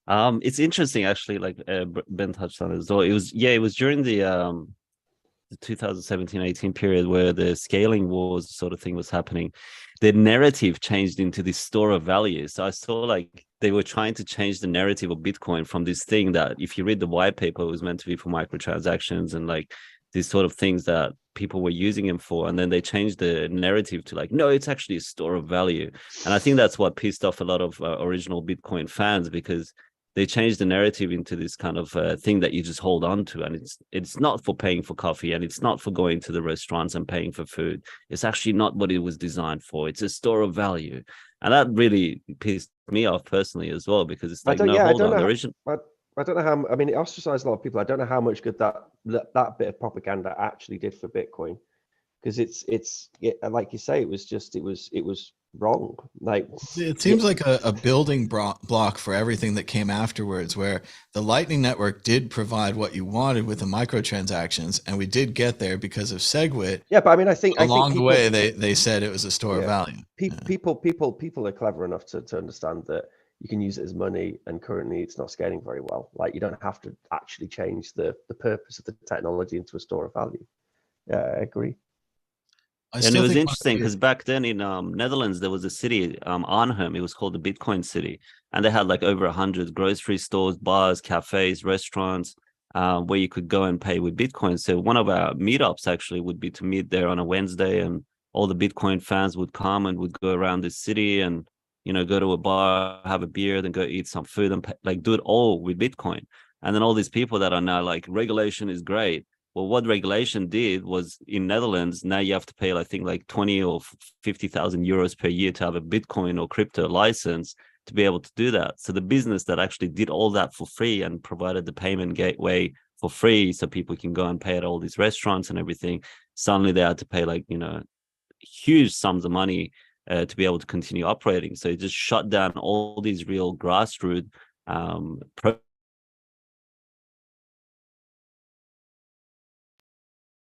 Yeah. It's interesting actually, like Ben touched on it as well. It was during the 2017-18 period where the scaling wars sort of thing was happening. The narrative changed into this store of value. So I saw like they were trying to change the narrative of Bitcoin from this thing that, if you read the white paper, it was meant to be for microtransactions and like these sort of things that people were using them for. And then they changed the narrative to like, no, it's actually a store of value. And I think that's what pissed off a lot of original Bitcoin fans, because they changed the narrative into this kind of thing that you just hold on to. And it's not for paying for coffee, and it's not for going to the restaurants and paying for food. It's actually not what it was designed for. It's a store of value. And that really pissed me off personally as well, because it's like, hold on, the original. I don't know how. I mean, it ostracized a lot of people. I don't know how much good that bit of propaganda actually did for Bitcoin, because it's like you say, it was wrong. Like it seems like a building block for everything that came afterwards, where the Lightning Network did provide what you wanted with the microtransactions, and we did get there because of SegWit. Yeah, but I mean, I think the way they said it was a store of value. People are clever enough to understand that you can use it as money, and currently it's not scaling very well. Like, you don't have to actually change the purpose of the technology into a store of value. Yeah, I agree. And it was interesting because back then in Netherlands, there was a city, Arnhem. It was called the Bitcoin City. And they had like over 100 grocery stores, bars, cafes, restaurants, where you could go and pay with Bitcoin. So one of our meetups actually would be to meet there on a Wednesday, and all the Bitcoin fans would come and would go around the city and, go to a bar, have a beer, then go eat some food and like do it all with Bitcoin. And then all these people that are now like, regulation is great. Well, what regulation did was, in Netherlands, now you have to pay, I think, like 20 or 50,000 euros per year to have a Bitcoin or crypto license to be able to do that. So the business that actually did all that for free and provided the payment gateway for free so people can go and pay at all these restaurants and everything, suddenly they had to pay like, huge sums of money to be able to continue operating. So it just shut down all these real grassroots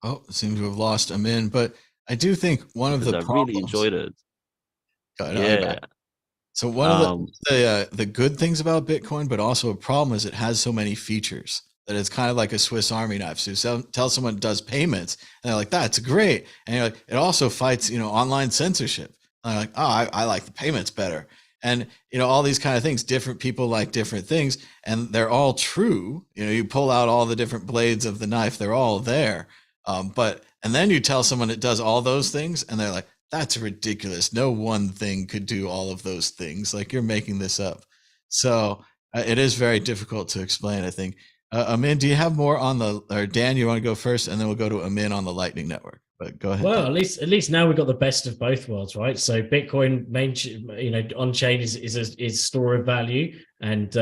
Oh, seems to have lost Amin, but I do think one of the problems. I really enjoyed it. Yeah. So one of the good things about Bitcoin, but also a problem, is it has so many features that it's kind of like a Swiss Army knife. So tell someone it does payments, and they're like, "That's great," and you're like, it also fights, online censorship. And they're like, "Oh, I like the payments better," and all these kind of things. Different people like different things, and they're all true. You pull out all the different blades of the knife; they're all there. And then you tell someone it does all those things, and they're like, that's ridiculous. No one thing could do all of those things. Like, you're making this up. So it is very difficult to explain, I think. Amin, do you have more on or Dan, you want to go first, and then we'll go to Amin on the Lightning Network. But go ahead. Well, at least now we've got the best of both worlds, right? So Bitcoin on chain is store of value, and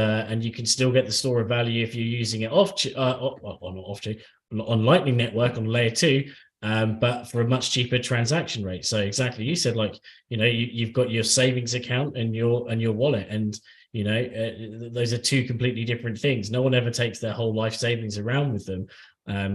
you can still get the store of value if you're using it on Lightning Network on layer 2, but for a much cheaper transaction rate. So exactly, you said, like, you've got your savings account and your wallet, and those are two completely different things. No one ever takes their whole life savings around with them.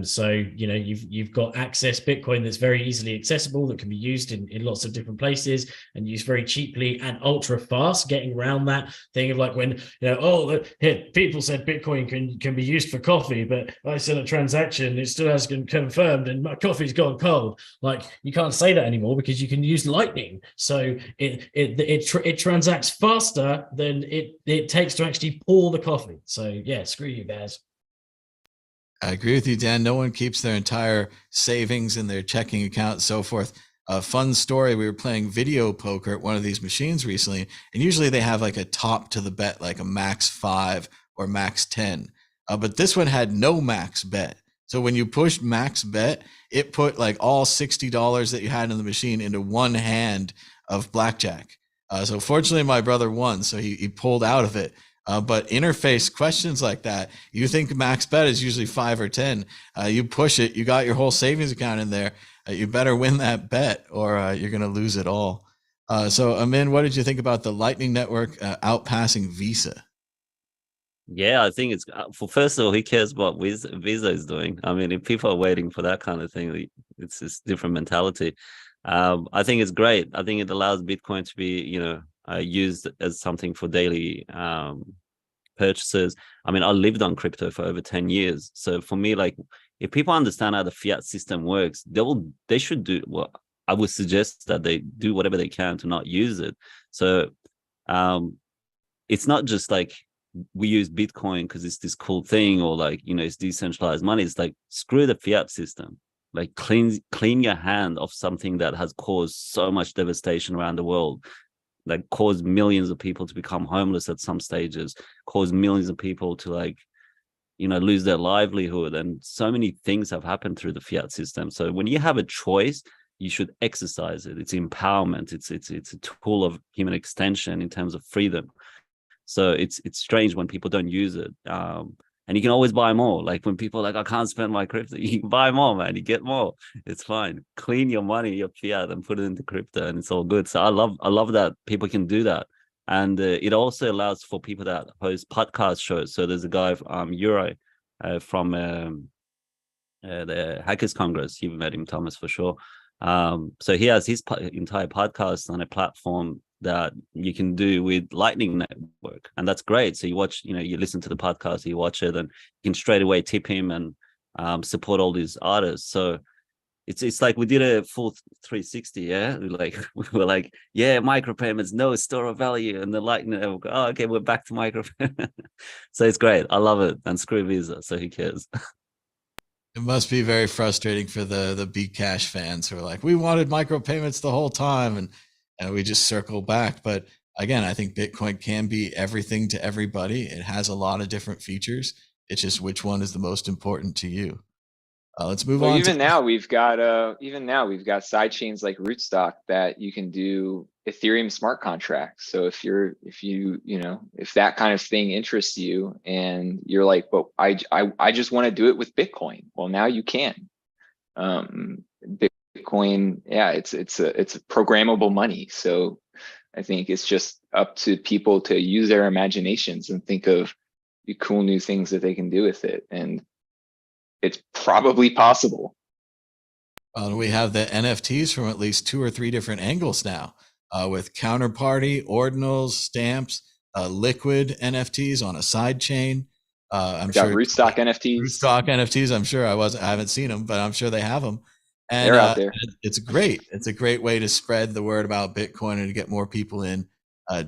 So you've got access Bitcoin that's very easily accessible, that can be used in lots of different places and used very cheaply and ultra fast, getting around that thing of like, when people said Bitcoin can be used for coffee, but I sent a transaction, it still hasn't been confirmed and my coffee's gone cold. Like, you can't say that anymore because you can use Lightning. So it transacts faster than it takes to actually pour the coffee. So yeah, screw you guys. I agree with you, Dan. No one keeps their entire savings in their checking account and so forth. A fun story, we were playing video poker at one of these machines recently, and usually they have like a top to the bet, like a max 5 or max 10. But this one had no max bet. So when you pushed max bet, it put like all $60 that you had in the machine into one hand of blackjack. So fortunately, my brother won, so he pulled out of it. But interface questions like that, you think max bet is usually 5 or 10. You push it, you got your whole savings account in there. You better win that bet or you're going to lose it all. So Amin, what did you think about the Lightning Network outpassing Visa? Yeah, I think it's for first of all, who cares what Visa is doing? I mean, if people are waiting for that kind of thing, it's just different mentality. I think it's great. I think it allows Bitcoin to be, used as something for daily purchases. I mean, I lived on crypto for over 10 years. So for me, like, if people understand how the fiat system works, they should do well. I would suggest that they do whatever they can to not use it. So it's not just like we use Bitcoin because it's this cool thing, or like, it's decentralized money. It's like, screw the fiat system. Like, clean your hand of something that has caused so much devastation around the world, like caused millions of people to become homeless at some stages, caused millions of people to lose their livelihood. And so many things have happened through the fiat system. So when you have a choice, you should exercise it. It's empowerment. It's a tool of human extension in terms of freedom. So it's strange when people don't use it. And you can always buy more. Like when people are like, I can't spend my crypto, you can buy more, man. You get more. It's fine. Clean your money, your fiat, and put it into crypto, and it's all good. So I love that people can do that. And it also allows for people that host podcast shows. So there's a guy, Euro, from the Hackers Congress. You've met him, Thomas, for sure. So he has his entire podcast on a platform that you can do with Lightning Network, and that's great. So you watch, you listen to the podcast, you watch it, and you can straight away tip him and support all these artists. So it's like we did a full 360. Yeah, we were like, yeah, micropayments, no store of value, and the Lightning Network. Oh, okay, we're back to micropayment. So it's great. I love it. And screw Visa. So who cares? It must be very frustrating for the Bcash fans who are like, we wanted micropayments the whole time, and we just circle back. But again, I think Bitcoin can be everything to everybody. It has a lot of different features. It's just which one is the most important to you. Let's move on. Even now we've got side chains like Rootstock that you can do Ethereum smart contracts. So if that kind of thing interests you and you're like, but I just want to do it with Bitcoin. Well, now you can. Bitcoin, yeah, it's a programmable money. So I think it's just up to people to use their imaginations and think of the cool new things that they can do with it. And it's probably possible. We have the NFTs from at least 2 or 3 different angles now, with counterparty, ordinals, stamps, liquid NFTs on a side chain. I'm sure Rootstock NFTs. Rootstock NFTs. I'm sure I haven't seen them, but I'm sure they have them. And they're out there. It's great. It's a great way to spread the word about Bitcoin and to get more people in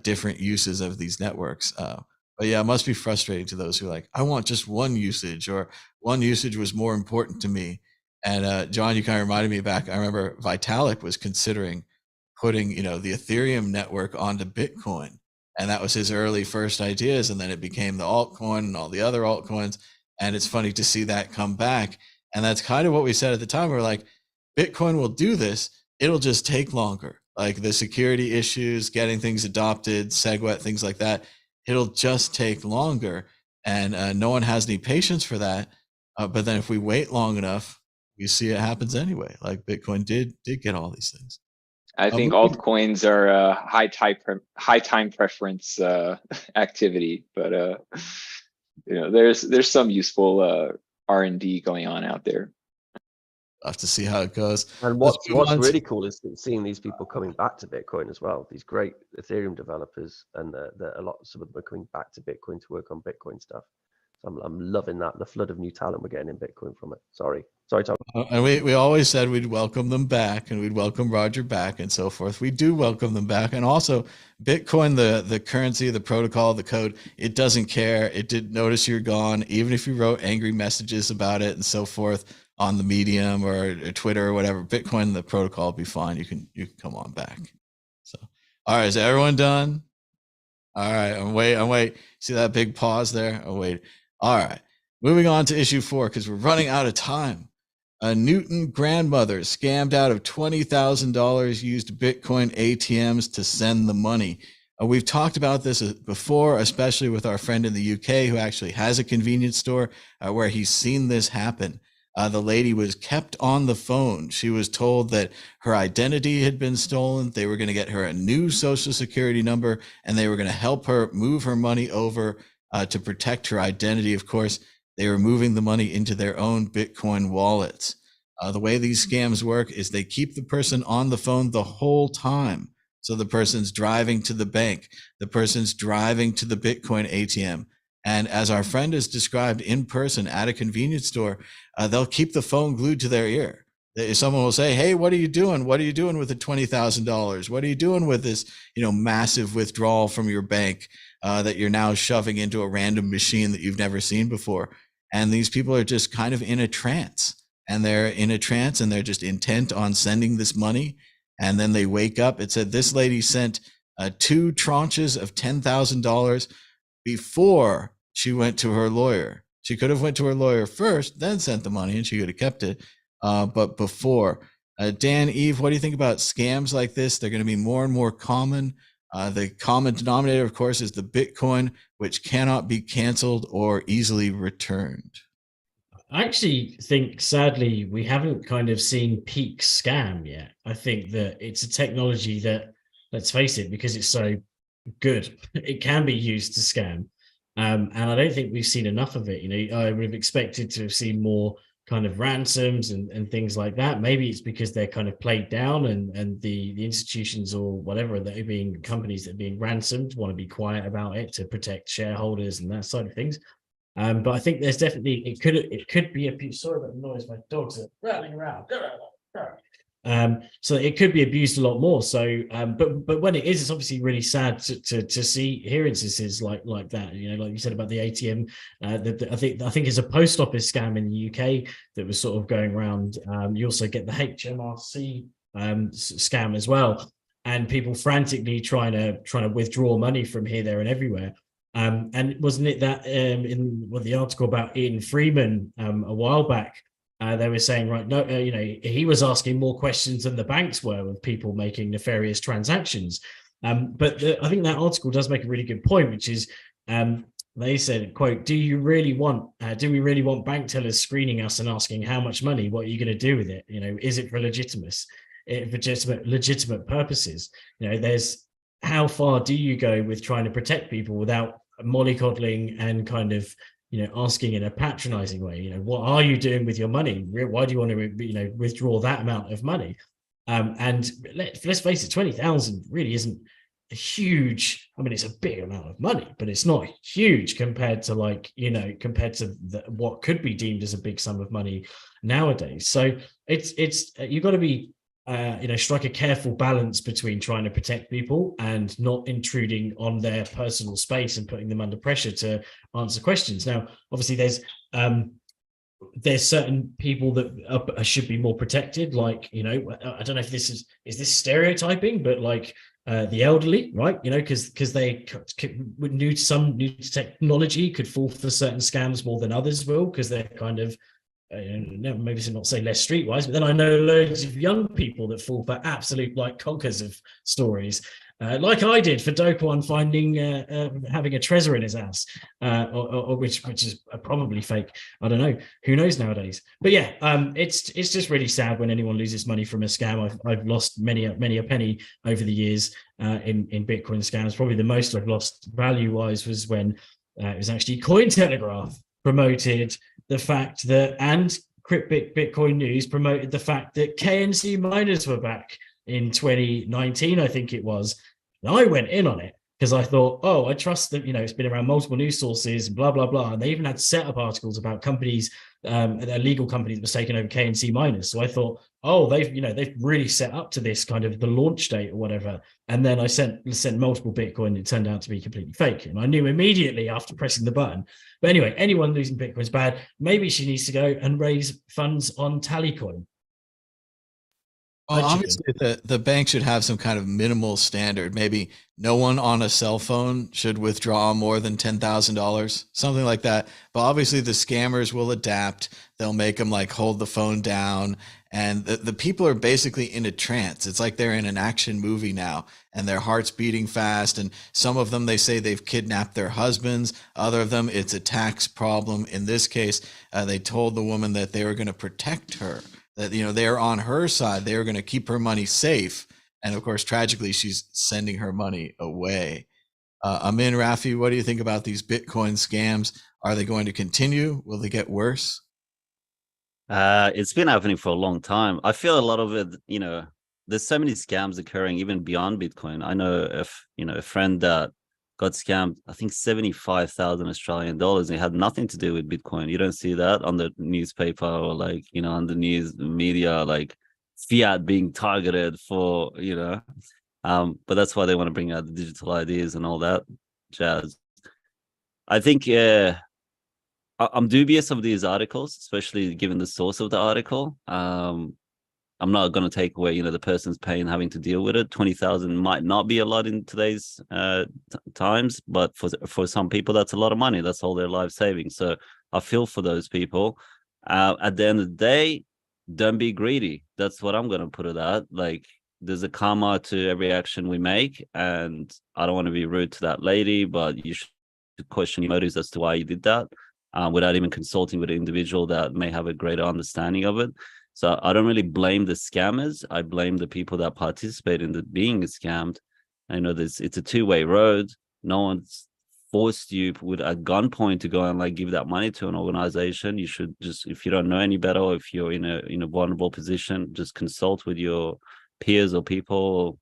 different uses of these networks. But yeah, it must be frustrating to those who are like, I want just one usage, or one usage was more important to me. And John, you kind of reminded me back. I remember Vitalik was considering putting, the Ethereum network onto Bitcoin. And that was his early first ideas. And then it became the altcoin and all the other altcoins. And it's funny to see that come back. And that's kind of what we said at the time. We're like, Bitcoin will do this. It'll just take longer. Like the security issues, getting things adopted, SegWit, things like that. It'll just take longer. And no one has any patience for that. But then if we wait long enough, you see it happens anyway. Like Bitcoin did get all these things. I think altcoins are a high time preference activity, but there's some useful R&D going on out there. I'll have to see how it goes. And what's really cool is seeing these people coming back to Bitcoin as well. These great Ethereum developers, and some of them are coming back to Bitcoin to work on Bitcoin stuff. So I'm loving that, the flood of new talent we're getting in Bitcoin from it. Sorry, Tom. And we always said we'd welcome them back, and we'd welcome Roger back, and so forth. We do welcome them back. And also Bitcoin, the currency, the protocol, the code, it doesn't care. It didn't notice you're gone, even if you wrote angry messages about it and so forth on the Medium or Twitter or whatever. Bitcoin, the protocol will be fine. You can come on back. So, all right, is everyone done? All right, I'm wait. See that big pause there? Oh, wait. All right. Moving on to issue 4 because we're running out of time. A Newton grandmother scammed out of $20,000, used Bitcoin ATMs to send the money. We've talked about this before, especially with our friend in the UK who actually has a convenience store where he's seen this happen. The lady was kept on the phone. She was told that her identity had been stolen. They were going to get her a new social security number, and they were going to help her move her money over to protect her identity. Of course, they were moving the money into their own Bitcoin wallets. The way these scams work is they keep the person on the phone the whole time. So the person's driving to the bank, the person's driving to the Bitcoin ATM. And as our friend has described in person at a convenience store, they'll keep the phone glued to their ear. Someone will say, "Hey, what are you doing? What are you doing with the $20,000? What are you doing with this, massive withdrawal from your bank that you're now shoving into a random machine that you've never seen before?" And these people are just kind of in a trance, and they're in a trance and they're just intent on sending this money. And then they wake up. It said this lady sent 2 tranches of $10,000 before she went to her lawyer. She could have went to her lawyer first, then sent the money, and she could have kept it. But before. Dan, Eve, what do you think about scams like this? They're going to be more and more common. The common denominator, of course, is the Bitcoin, which cannot be canceled or easily returned. I actually think, sadly, we haven't kind of seen peak scam yet. I think that it's a technology that, let's face it, because it's so good, it can be used to scam. And I don't think we've seen enough of it. I would have expected to have seen more kind of ransoms and things like that. Maybe it's because they're kind of played down and the institutions or whatever that are being companies that are being ransomed want to be quiet about it to protect shareholders and that side of things. But I think there's definitely it could be abused. Sorry about the noise, my dogs are rattling around. So it could be abused a lot more. So, but when it is, it's obviously really sad to hear instances like that. Like you said about the ATM. I think it's a post office scam in the UK that was sort of going around. You also get the HMRC scam as well, and people frantically trying to withdraw money from here, there, and everywhere. And wasn't it that in the article about Ian Freeman a while back, they were saying, right, no, he was asking more questions than the banks were of people making nefarious transactions. But I think that article does make a really good point, which is they said, quote, do we really want bank tellers screening us and asking how much money, what are you going to do with it? Is it for legitimate purposes? There's how far do you go with trying to protect people without mollycoddling and kind of asking in a patronizing way, what are you doing with your money? Why do you want to withdraw that amount of money? And let's face it, 20,000 really isn't a huge, I mean, it's a big amount of money, but it's not huge compared to what could be deemed as a big sum of money nowadays. So it's you've got to be strike a careful balance between trying to protect people and not intruding on their personal space and putting them under pressure to answer questions. Now, obviously, there's certain people that should be more protected. Like, I don't know if is this stereotyping, but like the elderly, right? Because they new to technology could fall for certain scams more than others will, because they're kind of maybe to not say less streetwise, but then I know loads of young people that fall for absolute conkers of stories, like I did for Dopeone finding having a treasure in his ass, or which is probably fake. I don't know. Who knows nowadays? But yeah, it's just really sad when anyone loses money from a scam. I've lost many a penny over the years in Bitcoin scams. Probably the most I've lost value wise was when it was actually Cointelegraph promoted the fact that, and Bitcoin News promoted the fact that KNC miners were back in 2019, I think it was. And I went in on it because I thought, I trust that, it's been around multiple news sources, blah, blah, blah. And they even had setup articles about companies, legal companies that was taking over KNC miners. So I thought, they've really set up to this kind of the launch date or whatever. And then I sent multiple Bitcoin. It turned out to be completely fake. And I knew immediately after pressing the button. But anyway, anyone losing Bitcoin is bad. Maybe she needs to go and raise funds on Tallycoin. Well, obviously, the bank should have some kind of minimal standard. Maybe no one on a cell phone should withdraw more than $10,000, something like that. But obviously, the scammers will adapt. They'll make them like hold the phone down, and the people are basically in a trance. It's like they're in an action movie now, and their heart's beating fast. And some of them, they say they've kidnapped their husbands. Other of them, it's a tax problem. In this case, they told the woman that they were going to protect her, that, you know, they're on her side. They were going to keep her money safe. And of course, tragically, she's sending her money away. Amin, Rafi, what do you think about these Bitcoin scams? Are they going to continue? Will they get worse? It's been happening for a long time. I feel a lot of it, there's so many scams occurring even beyond Bitcoin. I know a friend that got scammed, I think 75,000 Australian dollars, and it had nothing to do with Bitcoin. You don't see that on the newspaper or like, on the news media, like fiat being targeted for, but that's why they want to bring out the digital IDs and all that jazz. I think, I'm dubious of these articles, especially given the source of the article. I'm not going to take away, the person's pain having to deal with it. 20,000 might not be a lot in today's times, but for some people, that's a lot of money. That's all their life savings. So I feel for those people. At the end of the day, don't be greedy. That's what I'm going to put it at. Like, there's a karma to every action we make, and I don't want to be rude to that lady, but you should question your motives as to why you did that, without even consulting with an individual that may have a greater understanding of it. So I don't really blame the scammers. I blame the people that participate in being scammed. I know it's a two-way road. No one's forced you with a gunpoint to go and like give that money to an organization. You should just, if you don't know any better, or if you're in a vulnerable position, just consult with your peers or people.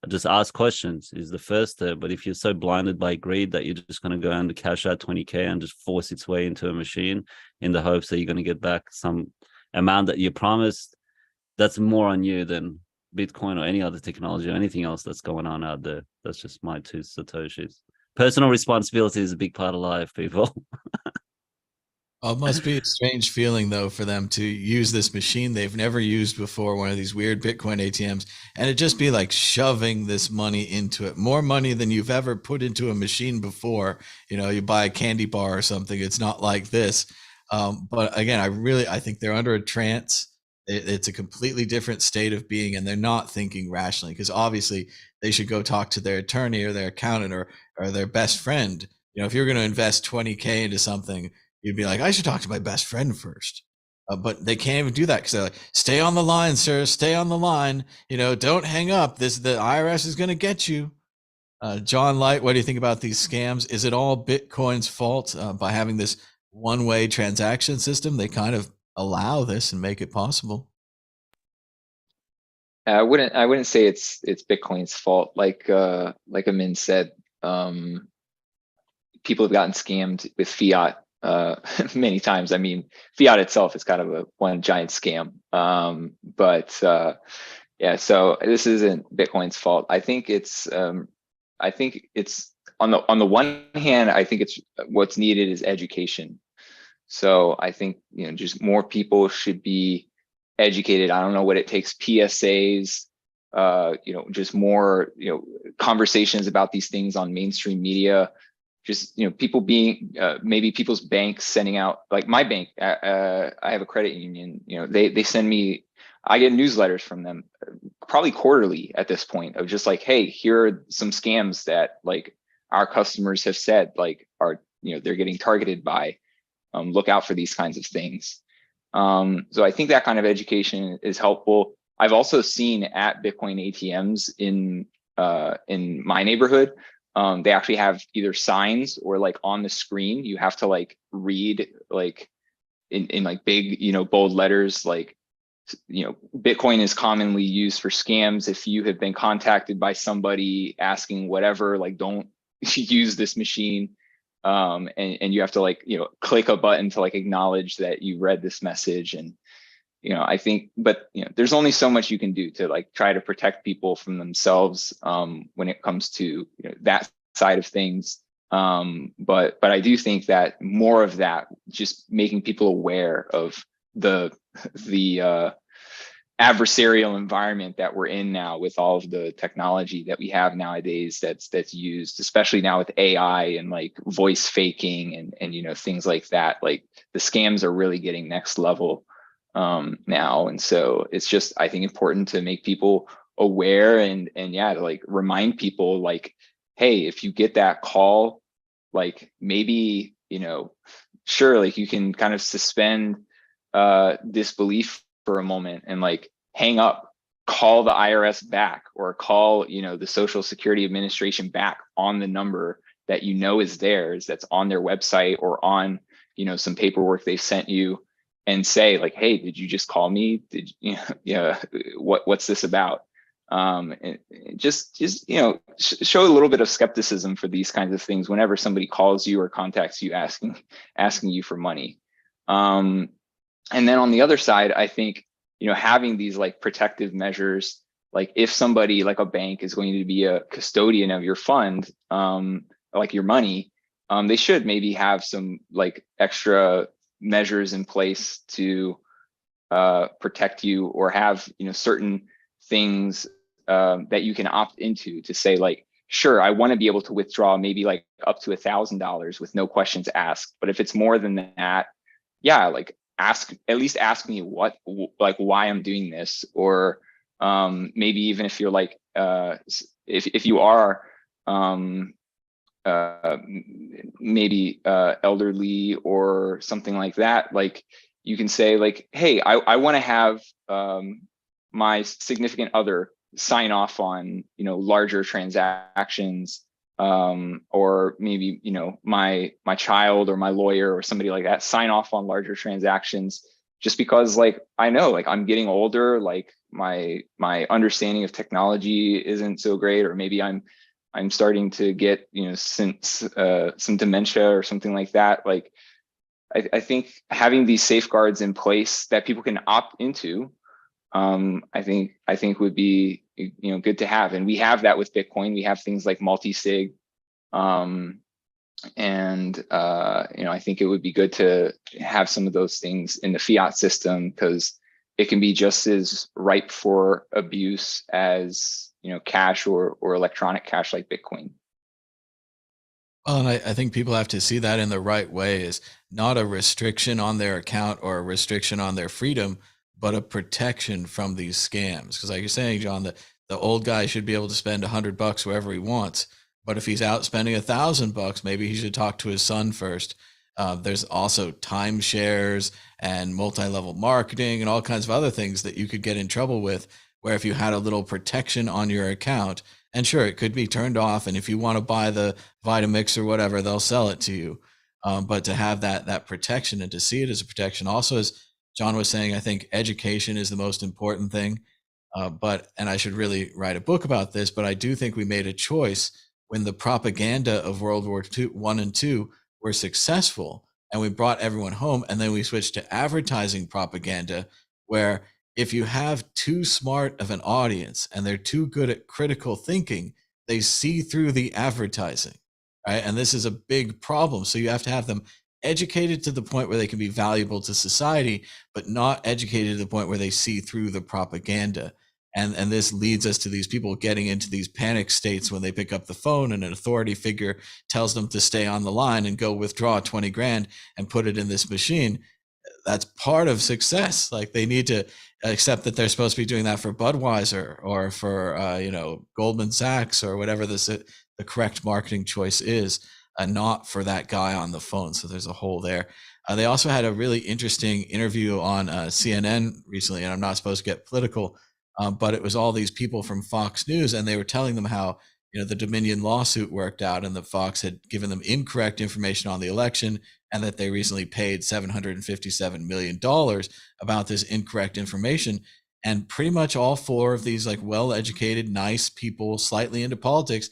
Just ask questions is the first step. But if you're so blinded by greed that you're just going to go and cash out 20K and just force its way into a machine in the hopes that you're going to get back some amount that you promised, that's more on you than Bitcoin or any other technology or anything else that's going on out there. That's just my 2 satoshis. Personal responsibility is a big part of life, people. Oh, it must be a strange feeling, though, for them to use this machine they've never used before, one of these weird Bitcoin ATMs, and it just be like shoving this money into it, more money than you've ever put into a machine before. You buy a candy bar or something. It's not like this. But again, I think they're under a trance. It's a completely different state of being, and they're not thinking rationally, because obviously they should go talk to their attorney or their accountant or their best friend. If you're going to invest 20K into something, you'd be like, I should talk to my best friend first. But they can't even do that, because they're like, stay on the line, sir, stay on the line. Don't hang up. The IRS is going to get you. John Light, what do you think about these scams? Is it all Bitcoin's fault by having this one-way transaction system? They kind of allow this and make it possible. I wouldn't say it's Bitcoin's fault. Like Amin said, people have gotten scammed with fiat many times. I mean, fiat itself is kind of one giant scam. Yeah, so this isn't Bitcoin's fault. I think it's on the one hand, I think it's what's needed is education. So I think, just more people should be educated. I don't know what it takes, PSAs, just more, conversations about these things on mainstream media. Just, people being, maybe people's banks sending out, like my bank, I have a credit union, they send me, I get newsletters from them probably quarterly at this point, of just like, hey, here are some scams that like our customers have said, like, are, they're getting targeted by. Look out for these kinds of things. So I think that kind of education is helpful. I've also seen at Bitcoin ATMs in my neighborhood, they actually have either signs or like on the screen, you have to like read like in like big, bold letters, like, Bitcoin is commonly used for scams. If you have been contacted by somebody asking whatever, like, don't use this machine. And you have to like, click a button to like acknowledge that you read this message. And, I think, but, there's only so much you can do to like try to protect people from themselves when it comes to that side of things. But I do think that more of that, just making people aware of the adversarial environment that we're in now with all of the technology that we have nowadays that's used, especially now with AI and like voice faking and you know, things like that. Like the scams are really getting next level now. And so it's just, I think, important to make people aware and yeah, to like remind people like, hey, if you get that call, like maybe, you know, sure, like you can kind of suspend disbelief for a moment and like hang up, call the IRS back, or call, you know, the Social Security Administration back on the number that you know is theirs, that's on their website or on, you know, some paperwork they sent you, and say like, hey, did you just call me? Did you know, yeah, what's this about? And just you know, show a little bit of skepticism for these kinds of things whenever somebody calls you or contacts you asking you for money. And then on the other side, I think, you know, having these like protective measures, like if somebody like a bank is going to be a custodian of your fund, like your money, they should maybe have some like extra measures in place to protect you, or have, you know, certain things that you can opt into to say like, sure, I want to be able to withdraw maybe like up to $1,000 with no questions asked. But if it's more than that, yeah, like at least ask me what, like why I'm doing this, or maybe even if you're like if you are maybe elderly or something like that, like you can say like, hey, I want to have my significant other sign off on, you know, larger transactions, or maybe, you know, my child or my lawyer or somebody like that sign off on larger transactions, just because like I know like I'm getting older, like my understanding of technology isn't so great, or maybe I'm starting to get, you know, some dementia or something like that. Like I think having these safeguards in place that people can opt into, I think would be, you know, good to have. And we have that with Bitcoin. We have things like multi-sig, and you know, I think it would be good to have some of those things in the fiat system, because it can be just as ripe for abuse as, you know, cash or electronic cash like Bitcoin. Well, and I think people have to see that in the right way, is not a restriction on their account or a restriction on their freedom, but a protection from these scams. Because like you're saying, John, the old guy should be able to spend $100 wherever he wants. But if he's out spending $1,000, maybe he should talk to his son first. There's also timeshares and multi-level marketing and all kinds of other things that you could get in trouble with, where if you had a little protection on your account, and sure, it could be turned off, and if you want to buy the Vitamix or whatever, they'll sell it to you. But to have that protection and to see it as a protection, also, as John was saying, I think education is the most important thing. And I should really write a book about this, but I do think we made a choice when the propaganda of World War I and II were successful, and we brought everyone home, and then we switched to advertising propaganda, where if you have too smart of an audience and they're too good at critical thinking, they see through the advertising, right? And this is a big problem. So you have to have them educated to the point where they can be valuable to society, but not educated to the point where they see through the propaganda. And this leads us to these people getting into these panic states when they pick up the phone and an authority figure tells them to stay on the line and go withdraw 20 grand and put it in this machine. That's part of success. Like they need to accept that they're supposed to be doing that for Budweiser or for you know, Goldman Sachs or whatever the correct marketing choice is, not for that guy on the phone. So there's a hole there. They also had a really interesting interview on CNN recently, and I'm not supposed to get political, but it was all these people from Fox News, and they were telling them how, you know, the Dominion lawsuit worked out, and the Fox had given them incorrect information on the election, and that they recently paid $757 million about this incorrect information. And pretty much all four of these like well-educated, nice people, slightly into politics,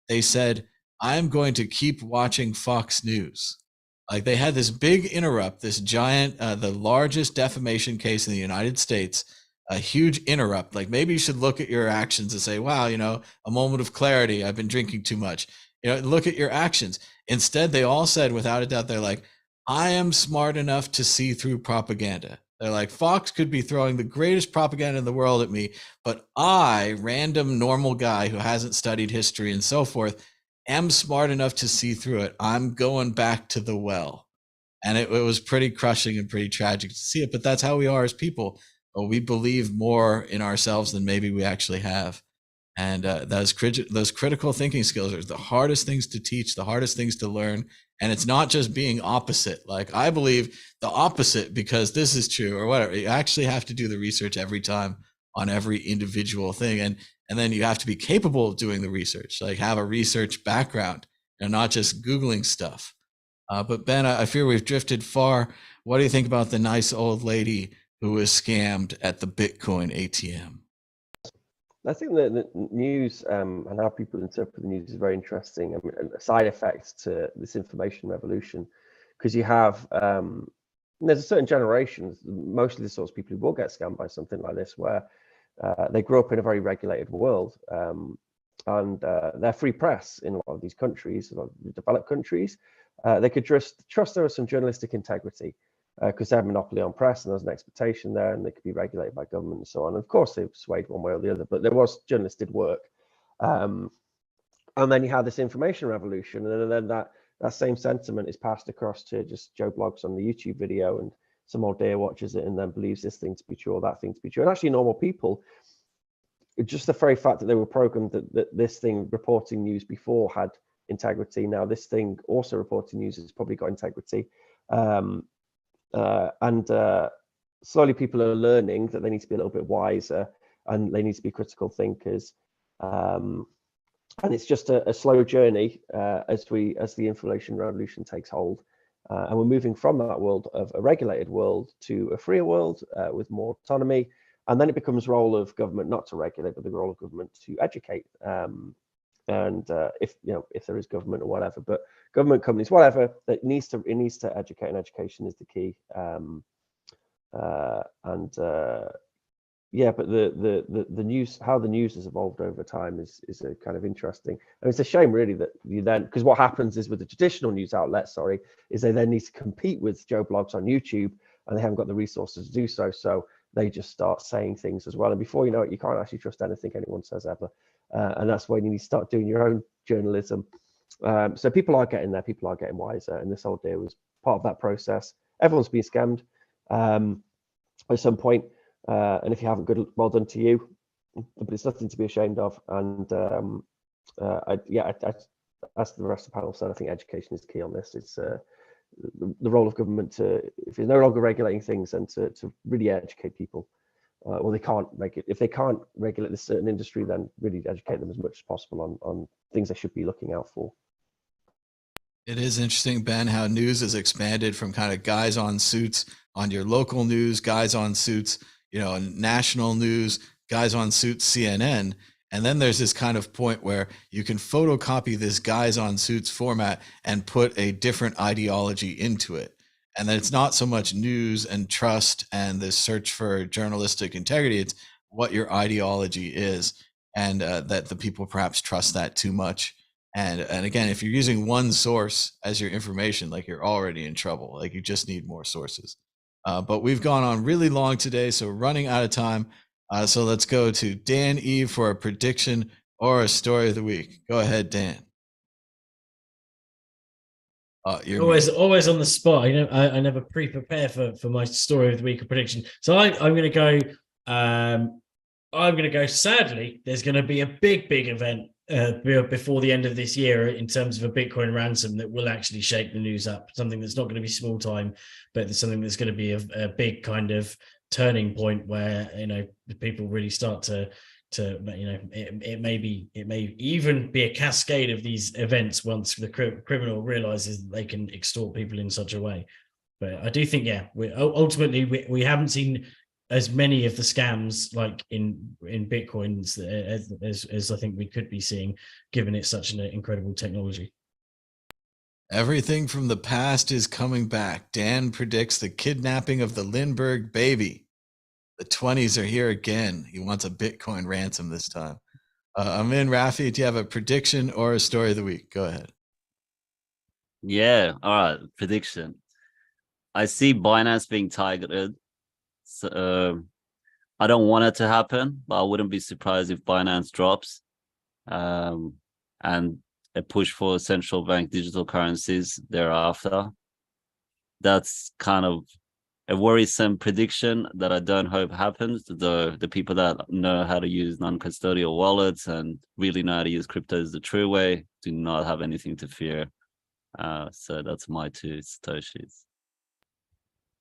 they said, I'm going to keep watching Fox News. Like they had this big interrupt, this giant, the largest defamation case in the United States, a huge interrupt. Like maybe you should look at your actions and say, wow, you know, a moment of clarity. I've been drinking too much. You know, look at your actions. Instead, they all said, without a doubt, they're like, I am smart enough to see through propaganda. They're like, Fox could be throwing the greatest propaganda in the world at me, but I, random normal guy who hasn't studied history and so forth, am smart enough to see through it. I'm going back to the well. And it was pretty crushing and pretty tragic to see it, but that's how we are as people. We believe more in ourselves than maybe we actually have. And those critical thinking skills are the hardest things to teach, the hardest things to learn. And it's not just being opposite. Like, I believe the opposite because this is true or whatever. You actually have to do the research every time on every individual thing. And then you have to be capable of doing the research, like have a research background and not just Googling stuff. But Ben, I fear we've drifted far. What do you think about the nice old lady who was scammed at the Bitcoin ATM? I think that the news and how people interpret the news is very interesting. I mean, a side effect to this information revolution, because you have there's a certain generation, mostly the sorts of people who will get scammed by something like this, where they grew up in a very regulated world, and they're free press in a lot of these countries, a lot of the developed countries. They could just trust there was some journalistic integrity, because they have a monopoly on press and there's an expectation there, and they could be regulated by government and so on. And of course, they've swayed one way or the other, but there was journalists did work. And then you had this information revolution, and then that same sentiment is passed across to just Joe Blogs on the YouTube video, and some old dear watches it and then believes this thing to be true or that thing to be true. And actually, normal people, just the very fact that they were programmed that this thing reporting news before had integrity, now this thing also reporting news has probably got integrity. And slowly people are learning that they need to be a little bit wiser and they need to be critical thinkers. And it's just a slow journey as the information revolution takes hold. And we're moving from that world of a regulated world to a freer world with more autonomy. And then it becomes the role of government not to regulate, but the role of government to educate. And if there is government or whatever, but government companies, whatever, it needs to educate, and education is the key. Yeah, but the news, how the news has evolved over time is a kind of interesting. And it's a shame really that you then, because what happens is with the traditional news outlets, is they then need to compete with Joe Blogs on YouTube, and they haven't got the resources to do so. So they just start saying things as well. And before you know it, you can't actually trust anything anyone says ever. And that's when you need to start doing your own journalism. So people are getting there, people are getting wiser, and this whole deal was part of that process. Everyone's been scammed at some point, and if you haven't, good, well done to you. But it's nothing to be ashamed of. And as the rest of the panel said, I think education is key on this. It's the role of government to, if you're no longer regulating things, and to really educate people. Well, they can't regulate. If they can't regulate this certain industry, then really educate them as much as possible on things they should be looking out for. It is interesting, Ben, how news has expanded from kind of guys on suits on your local news, guys on suits, national news, guys on suits, CNN. And then there's this kind of point where you can photocopy this guys on suits format and put a different ideology into it. And then it's not so much news and trust and the search for journalistic integrity, it's what your ideology is, and that the people perhaps trust that too much. And again, if you're using one source as your information, like, you're already in trouble. Like, you just need more sources. But we've gone on really long today, so we're running out of time. So let's go to Dan Eve for a prediction or a story of the week. Go ahead, Dan. You're always on the spot. I never pre-prepare for my story of the week or prediction. So I'm going to go. I'm going to go. Sadly, there's going to be a big event before the end of this year in terms of a Bitcoin ransom that will actually shake the news up. Something that's not going to be small time, but it's something that's going to be a big kind of turning point where people really start to it may even be a cascade of these events once the criminal realizes that they can extort people in such a way. But I do think, ultimately we haven't seen as many of the scams like in Bitcoins as I think we could be seeing, given it's such an incredible technology. Everything from the past is coming back. Dan predicts the kidnapping of the Lindbergh baby. The 20s are here again. He wants a Bitcoin ransom this time. Amin, Rafi, do you have a prediction or a story of the week? Go ahead. Yeah, all right. Prediction. I see Binance being targeted. So, I don't want it to happen, but I wouldn't be surprised if Binance drops, and a push for central bank digital currencies thereafter. That's kind of a worrisome prediction that I don't hope happens. The people that know how to use non-custodial wallets and really know how to use cryptos the true way do not have anything to fear. So that's my two satoshis.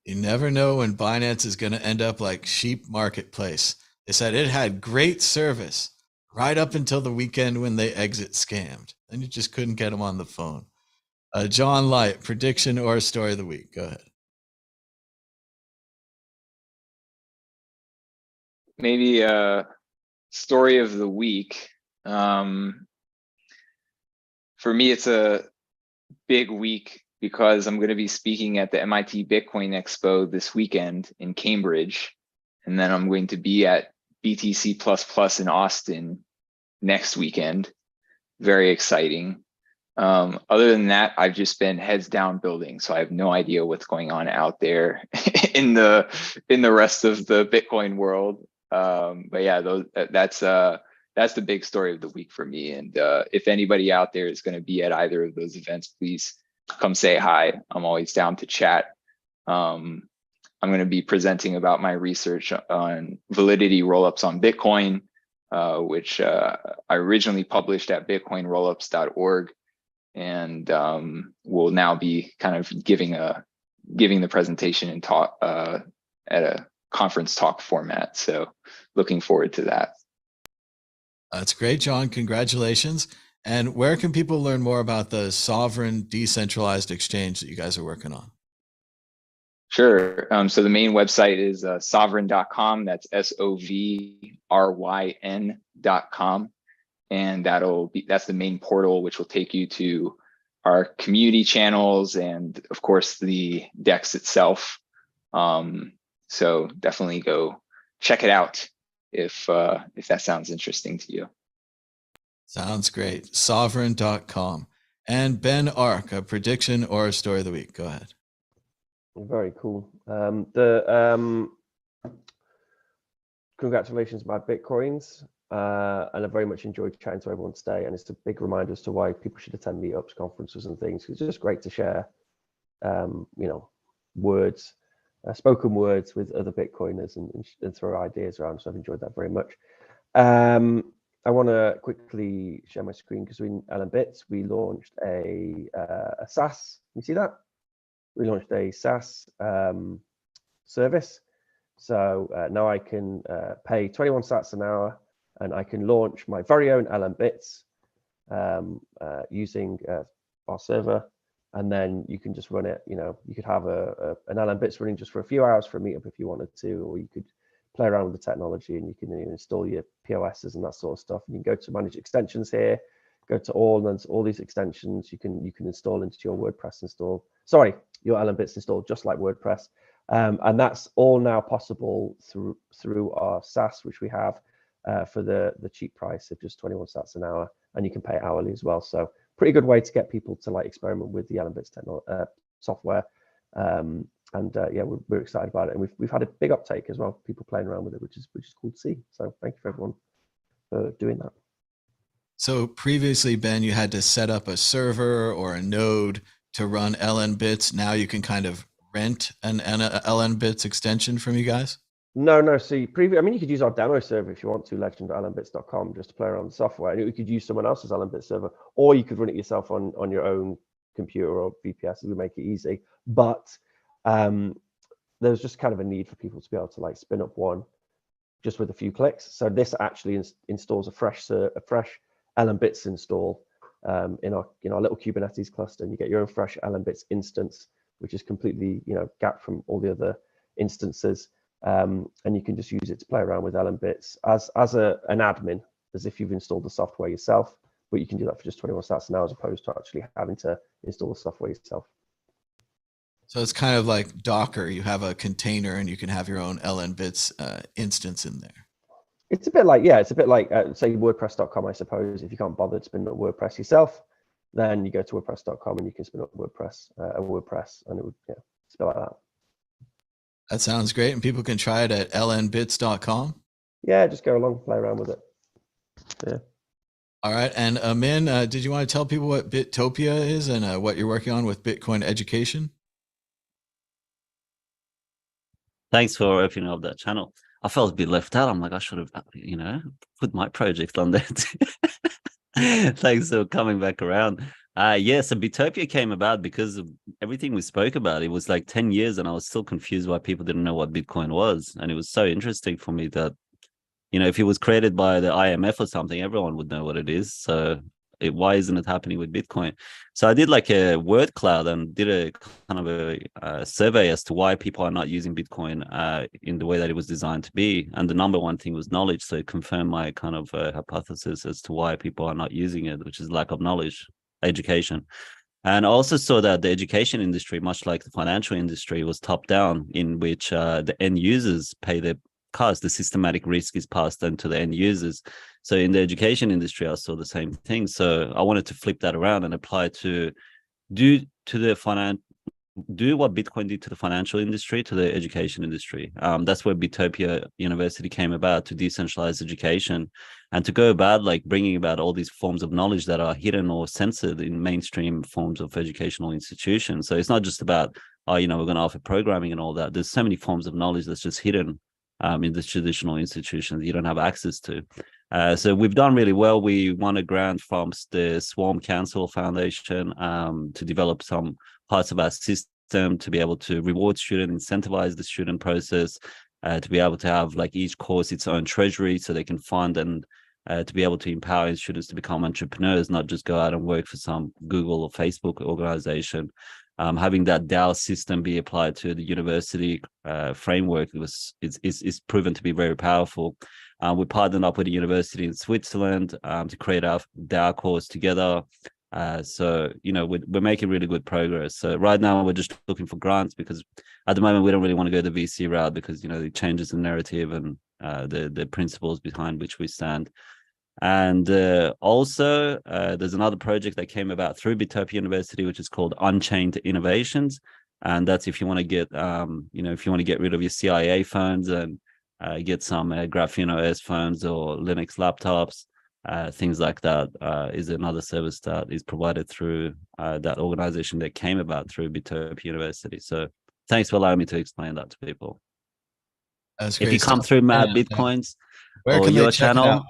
You never know when Binance is going to end up like Sheep Marketplace. They said it had great service right up until the weekend when they exit scammed. Then you just couldn't get them on the phone. John Light, prediction or story of the week. Go ahead. Maybe a story of the week. For me, it's a big week because I'm going to be speaking at the MIT Bitcoin Expo this weekend in Cambridge. And then I'm going to be at BTC++ in Austin next weekend. Very exciting. Other than that, I've just been heads down building. So I have no idea what's going on out there in the rest of the Bitcoin world. But yeah, that's the big story of the week for me. And if anybody out there is going to be at either of those events, please come say hi. I'm always down to chat. I'm going to be presenting about my research on validity rollups on Bitcoin, which I originally published at bitcoinrollups.org, and will now be kind of giving the presentation and talk at a conference talk format. So looking forward to that. That's great, John. Congratulations. And where can people learn more about the sovereign decentralized exchange that you guys are working on? Sure. So the main website is sovryn.com. That's SOVRYN.com. And that's the main portal, which will take you to our community channels and of course the DEX itself. So definitely go check it out if that sounds interesting to you. Sounds great. Sovereign.com. And Ben Ark, a prediction or a story of the week. Go ahead. Very cool. Congratulations about Bitcoins. And I very much enjoyed chatting to everyone today. And it's a big reminder as to why people should attend meetups, conferences and things. It's just great to share, words, spoken words with other Bitcoiners and throw ideas around. So I've enjoyed that very much. I want to quickly share my screen because in LNbits, we launched a SaaS. Can you see that? We launched a SaaS service. So now I can pay 21 sats an hour and I can launch my very own LNbits using our server. And then you can just run it. You could have an LNbits running just for a few hours for a meetup if you wanted to, or you could play around with the technology and you can install your POSs and that sort of stuff. And you can go to manage extensions here, go to all, and all these extensions you can install into your WordPress your LNbits installed just like WordPress. And that's all now possible through our SaaS, which we have for the cheap price of just 21 sats an hour, and you can pay hourly as well. So pretty good way to get people to experiment with the LNbits software. Yeah, we're excited about it, and we've had a big uptake as well. People playing around with it, which is cool to see. So thank you for everyone for doing that. So previously, Ben, you had to set up a server or a node to run LNbits. Now you can kind of rent an LNbits extension from you guys? No. See, you could use our demo server if you want to, legend.lnbits.com, just to play around the software. And you could use someone else's LNbits server, or you could run it yourself on your own computer or VPS. It would make it easy. But there's just kind of a need for people to be able to spin up one just with a few clicks. So this actually installs a fresh LNbits install in our little Kubernetes cluster, and you get your own fresh LNbits instance, which is completely gapped from all the other instances, and you can just use it to play around with LNbits as an admin, as if you've installed the software yourself. But you can do that for just 21 sats an hour, as opposed to actually having to install the software yourself. So it's kind of like Docker. You have a container and you can have your own LNbits instance in there. It's a bit like say WordPress.com, I suppose. If you can't bother to spin up WordPress yourself, then you go to WordPress.com and you can spin up WordPress, and it would spell like that. That sounds great. And people can try it at lnbits.com. Yeah, just go along, play around with it. Yeah. All right. And Min, did you want to tell people what Bittopia is and what you're working on with Bitcoin education? Thanks for opening up that channel. I felt a bit left out. I'm like, I should have, put my project on there too. Thanks for coming back around. So Bittopia came about because of everything we spoke about. It was like 10 years and I was still confused why people didn't know what Bitcoin was. And it was so interesting for me that, if it was created by the IMF or something, everyone would know what it is. So why isn't it happening with Bitcoin? So I did like a word cloud and did a kind of a survey as to why people are not using Bitcoin in the way that it was designed to be. And the number one thing was knowledge. So it confirmed my kind of hypothesis as to why people are not using it, which is lack of knowledge, education. And I also saw that the education industry, much like the financial industry, was top down, in which the end users pay the cost. The systematic risk is passed on to the end users. So in the education industry, I saw the same thing. So I wanted to flip that around and apply to do what Bitcoin did to the financial industry, to the education industry. That's where Bittopia University came about, to decentralize education and to go about like bringing about all these forms of knowledge that are hidden or censored in mainstream forms of educational institutions. So it's not just about, we're going to offer programming and all that. There's so many forms of knowledge that's just hidden in the traditional institutions you don't have access to. So we've done really well. We won a grant from the Swarm Council Foundation to develop some parts of our system to be able to reward students, incentivize the student process, to be able to have like each course its own treasury so they can fund and to be able to empower students to become entrepreneurs, not just go out and work for some Google or Facebook organization. Having that DAO system be applied to the university framework is proven to be very powerful. We partnered up with a university in Switzerland to create our DAO course together. So we're making really good progress. So right now we're just looking for grants because at the moment we don't really want to go the VC route because it changes the narrative and the principles behind which we stand. And also there's another project that came about through Bittopia University, which is called Unchained Innovations. And that's if you want to get, if you want to get rid of your CIA phones and get some Graphene OS phones or Linux laptops, things like that is another service that is provided through that organization that came about through Bittopia University. So thanks for allowing me to explain that to people. That's if great you come stuff. through Mad Yeah, Bitcoins where or can your they check it channel, out?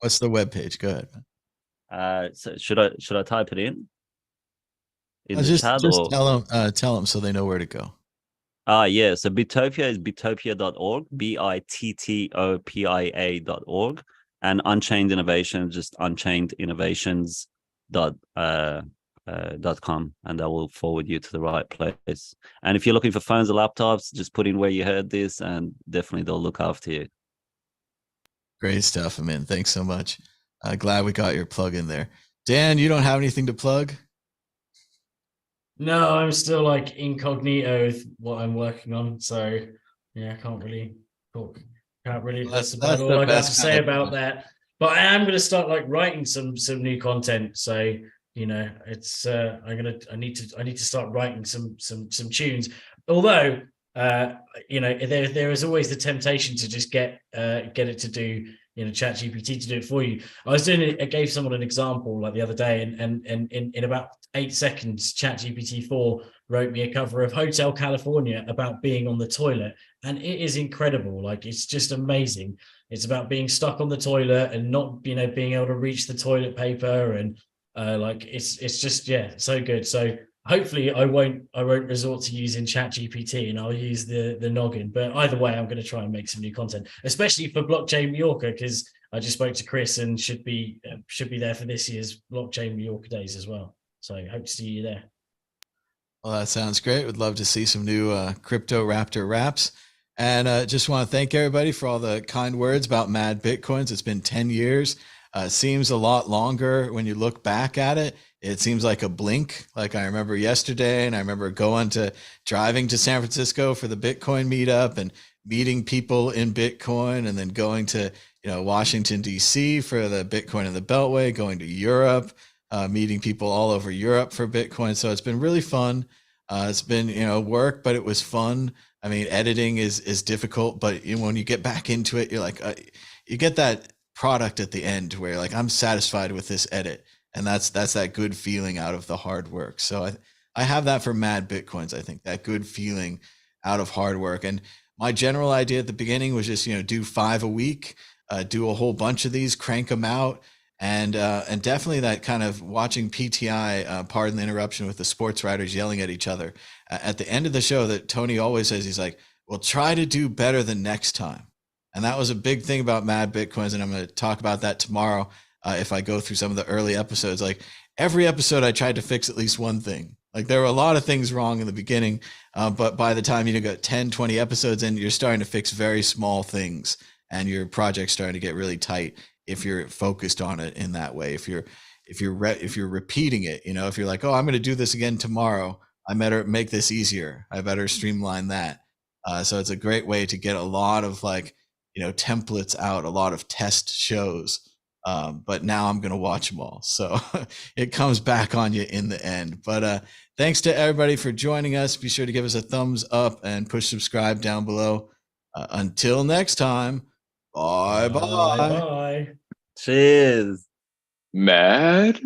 What's the webpage? Go ahead. so should I type it in the Just chat or tell them so they know where to go. yeah, so Bittopia is bittopia.org, bittopia.org, and Unchained Innovations, just unchainedinnovations.com, and that will forward you to the right place. And if you're looking for phones or laptops, just put in where you heard this and definitely they'll look after you. Great stuff, Amin. Thanks so much. Glad we got your plug in there. Dan, you don't have anything to plug? No, I'm still like incognito with what I'm working on. So yeah, I can't really talk. That's about all I got to say about that. But I am gonna start like writing some new content. So it's I need to start writing some tunes. Although there is always the temptation to just get it to do ChatGPT to do it for you. I gave someone an example like the other day, and in about 8 seconds, ChatGPT 4 wrote me a cover of Hotel California about being on the toilet, and it is incredible. Like, it's just amazing. It's about being stuck on the toilet and not being able to reach the toilet paper, and it's just so good. So hopefully I won't resort to using ChatGPT, and I'll use the noggin. But either way, I'm going to try and make some new content, especially for Blockchain Mallorca, because I just spoke to Chris and should be there for this year's Blockchain Mallorca days as well. So I hope to see you there. Well, that sounds great. Would love to see some new Crypto Raptor raps. And just want to thank everybody for all the kind words about Mad Bitcoins. It's been 10 years. Seems a lot longer when you look back at it. It seems like a blink. Like, I remember yesterday, and I remember driving to San Francisco for the Bitcoin meetup and meeting people in Bitcoin, and then going to Washington, D.C. for the Bitcoin in the Beltway, going to Europe, meeting people all over Europe for Bitcoin. So it's been really fun. It's been work, but it was fun. I mean, editing is difficult, but when you get back into it, you're like, you get that product at the end where you're like, I'm satisfied with this edit, and that's that good feeling out of the hard work. So I have that for Mad Bitcoins. I think that good feeling out of hard work. And my general idea at the beginning was just, do 5 a week, do a whole bunch of these, crank them out. And definitely that kind of watching PTI, pardon the interruption, with the sports writers yelling at each other at the end of the show, that Tony always says, he's like, well, try to do better the next time. And that was a big thing about Mad Bitcoins. And I'm going to talk about that tomorrow. If I go through some of the early episodes, like every episode, I tried to fix at least one thing. Like there were a lot of things wrong in the beginning, but by the time you got 10, 20 episodes in, you're starting to fix very small things, and your project's starting to get really tight if you're focused on it in that way. If you're repeating it, if you're like, oh, I'm going to do this again tomorrow, I better make this easier, I better streamline that. So it's a great way to get a lot of templates out, a lot of test shows. But now I'm going to watch them all. So it comes back on you in the end. But thanks to everybody for joining us. Be sure to give us a thumbs up and push subscribe down below. Until next time, bye. Bye. Cheers. Mad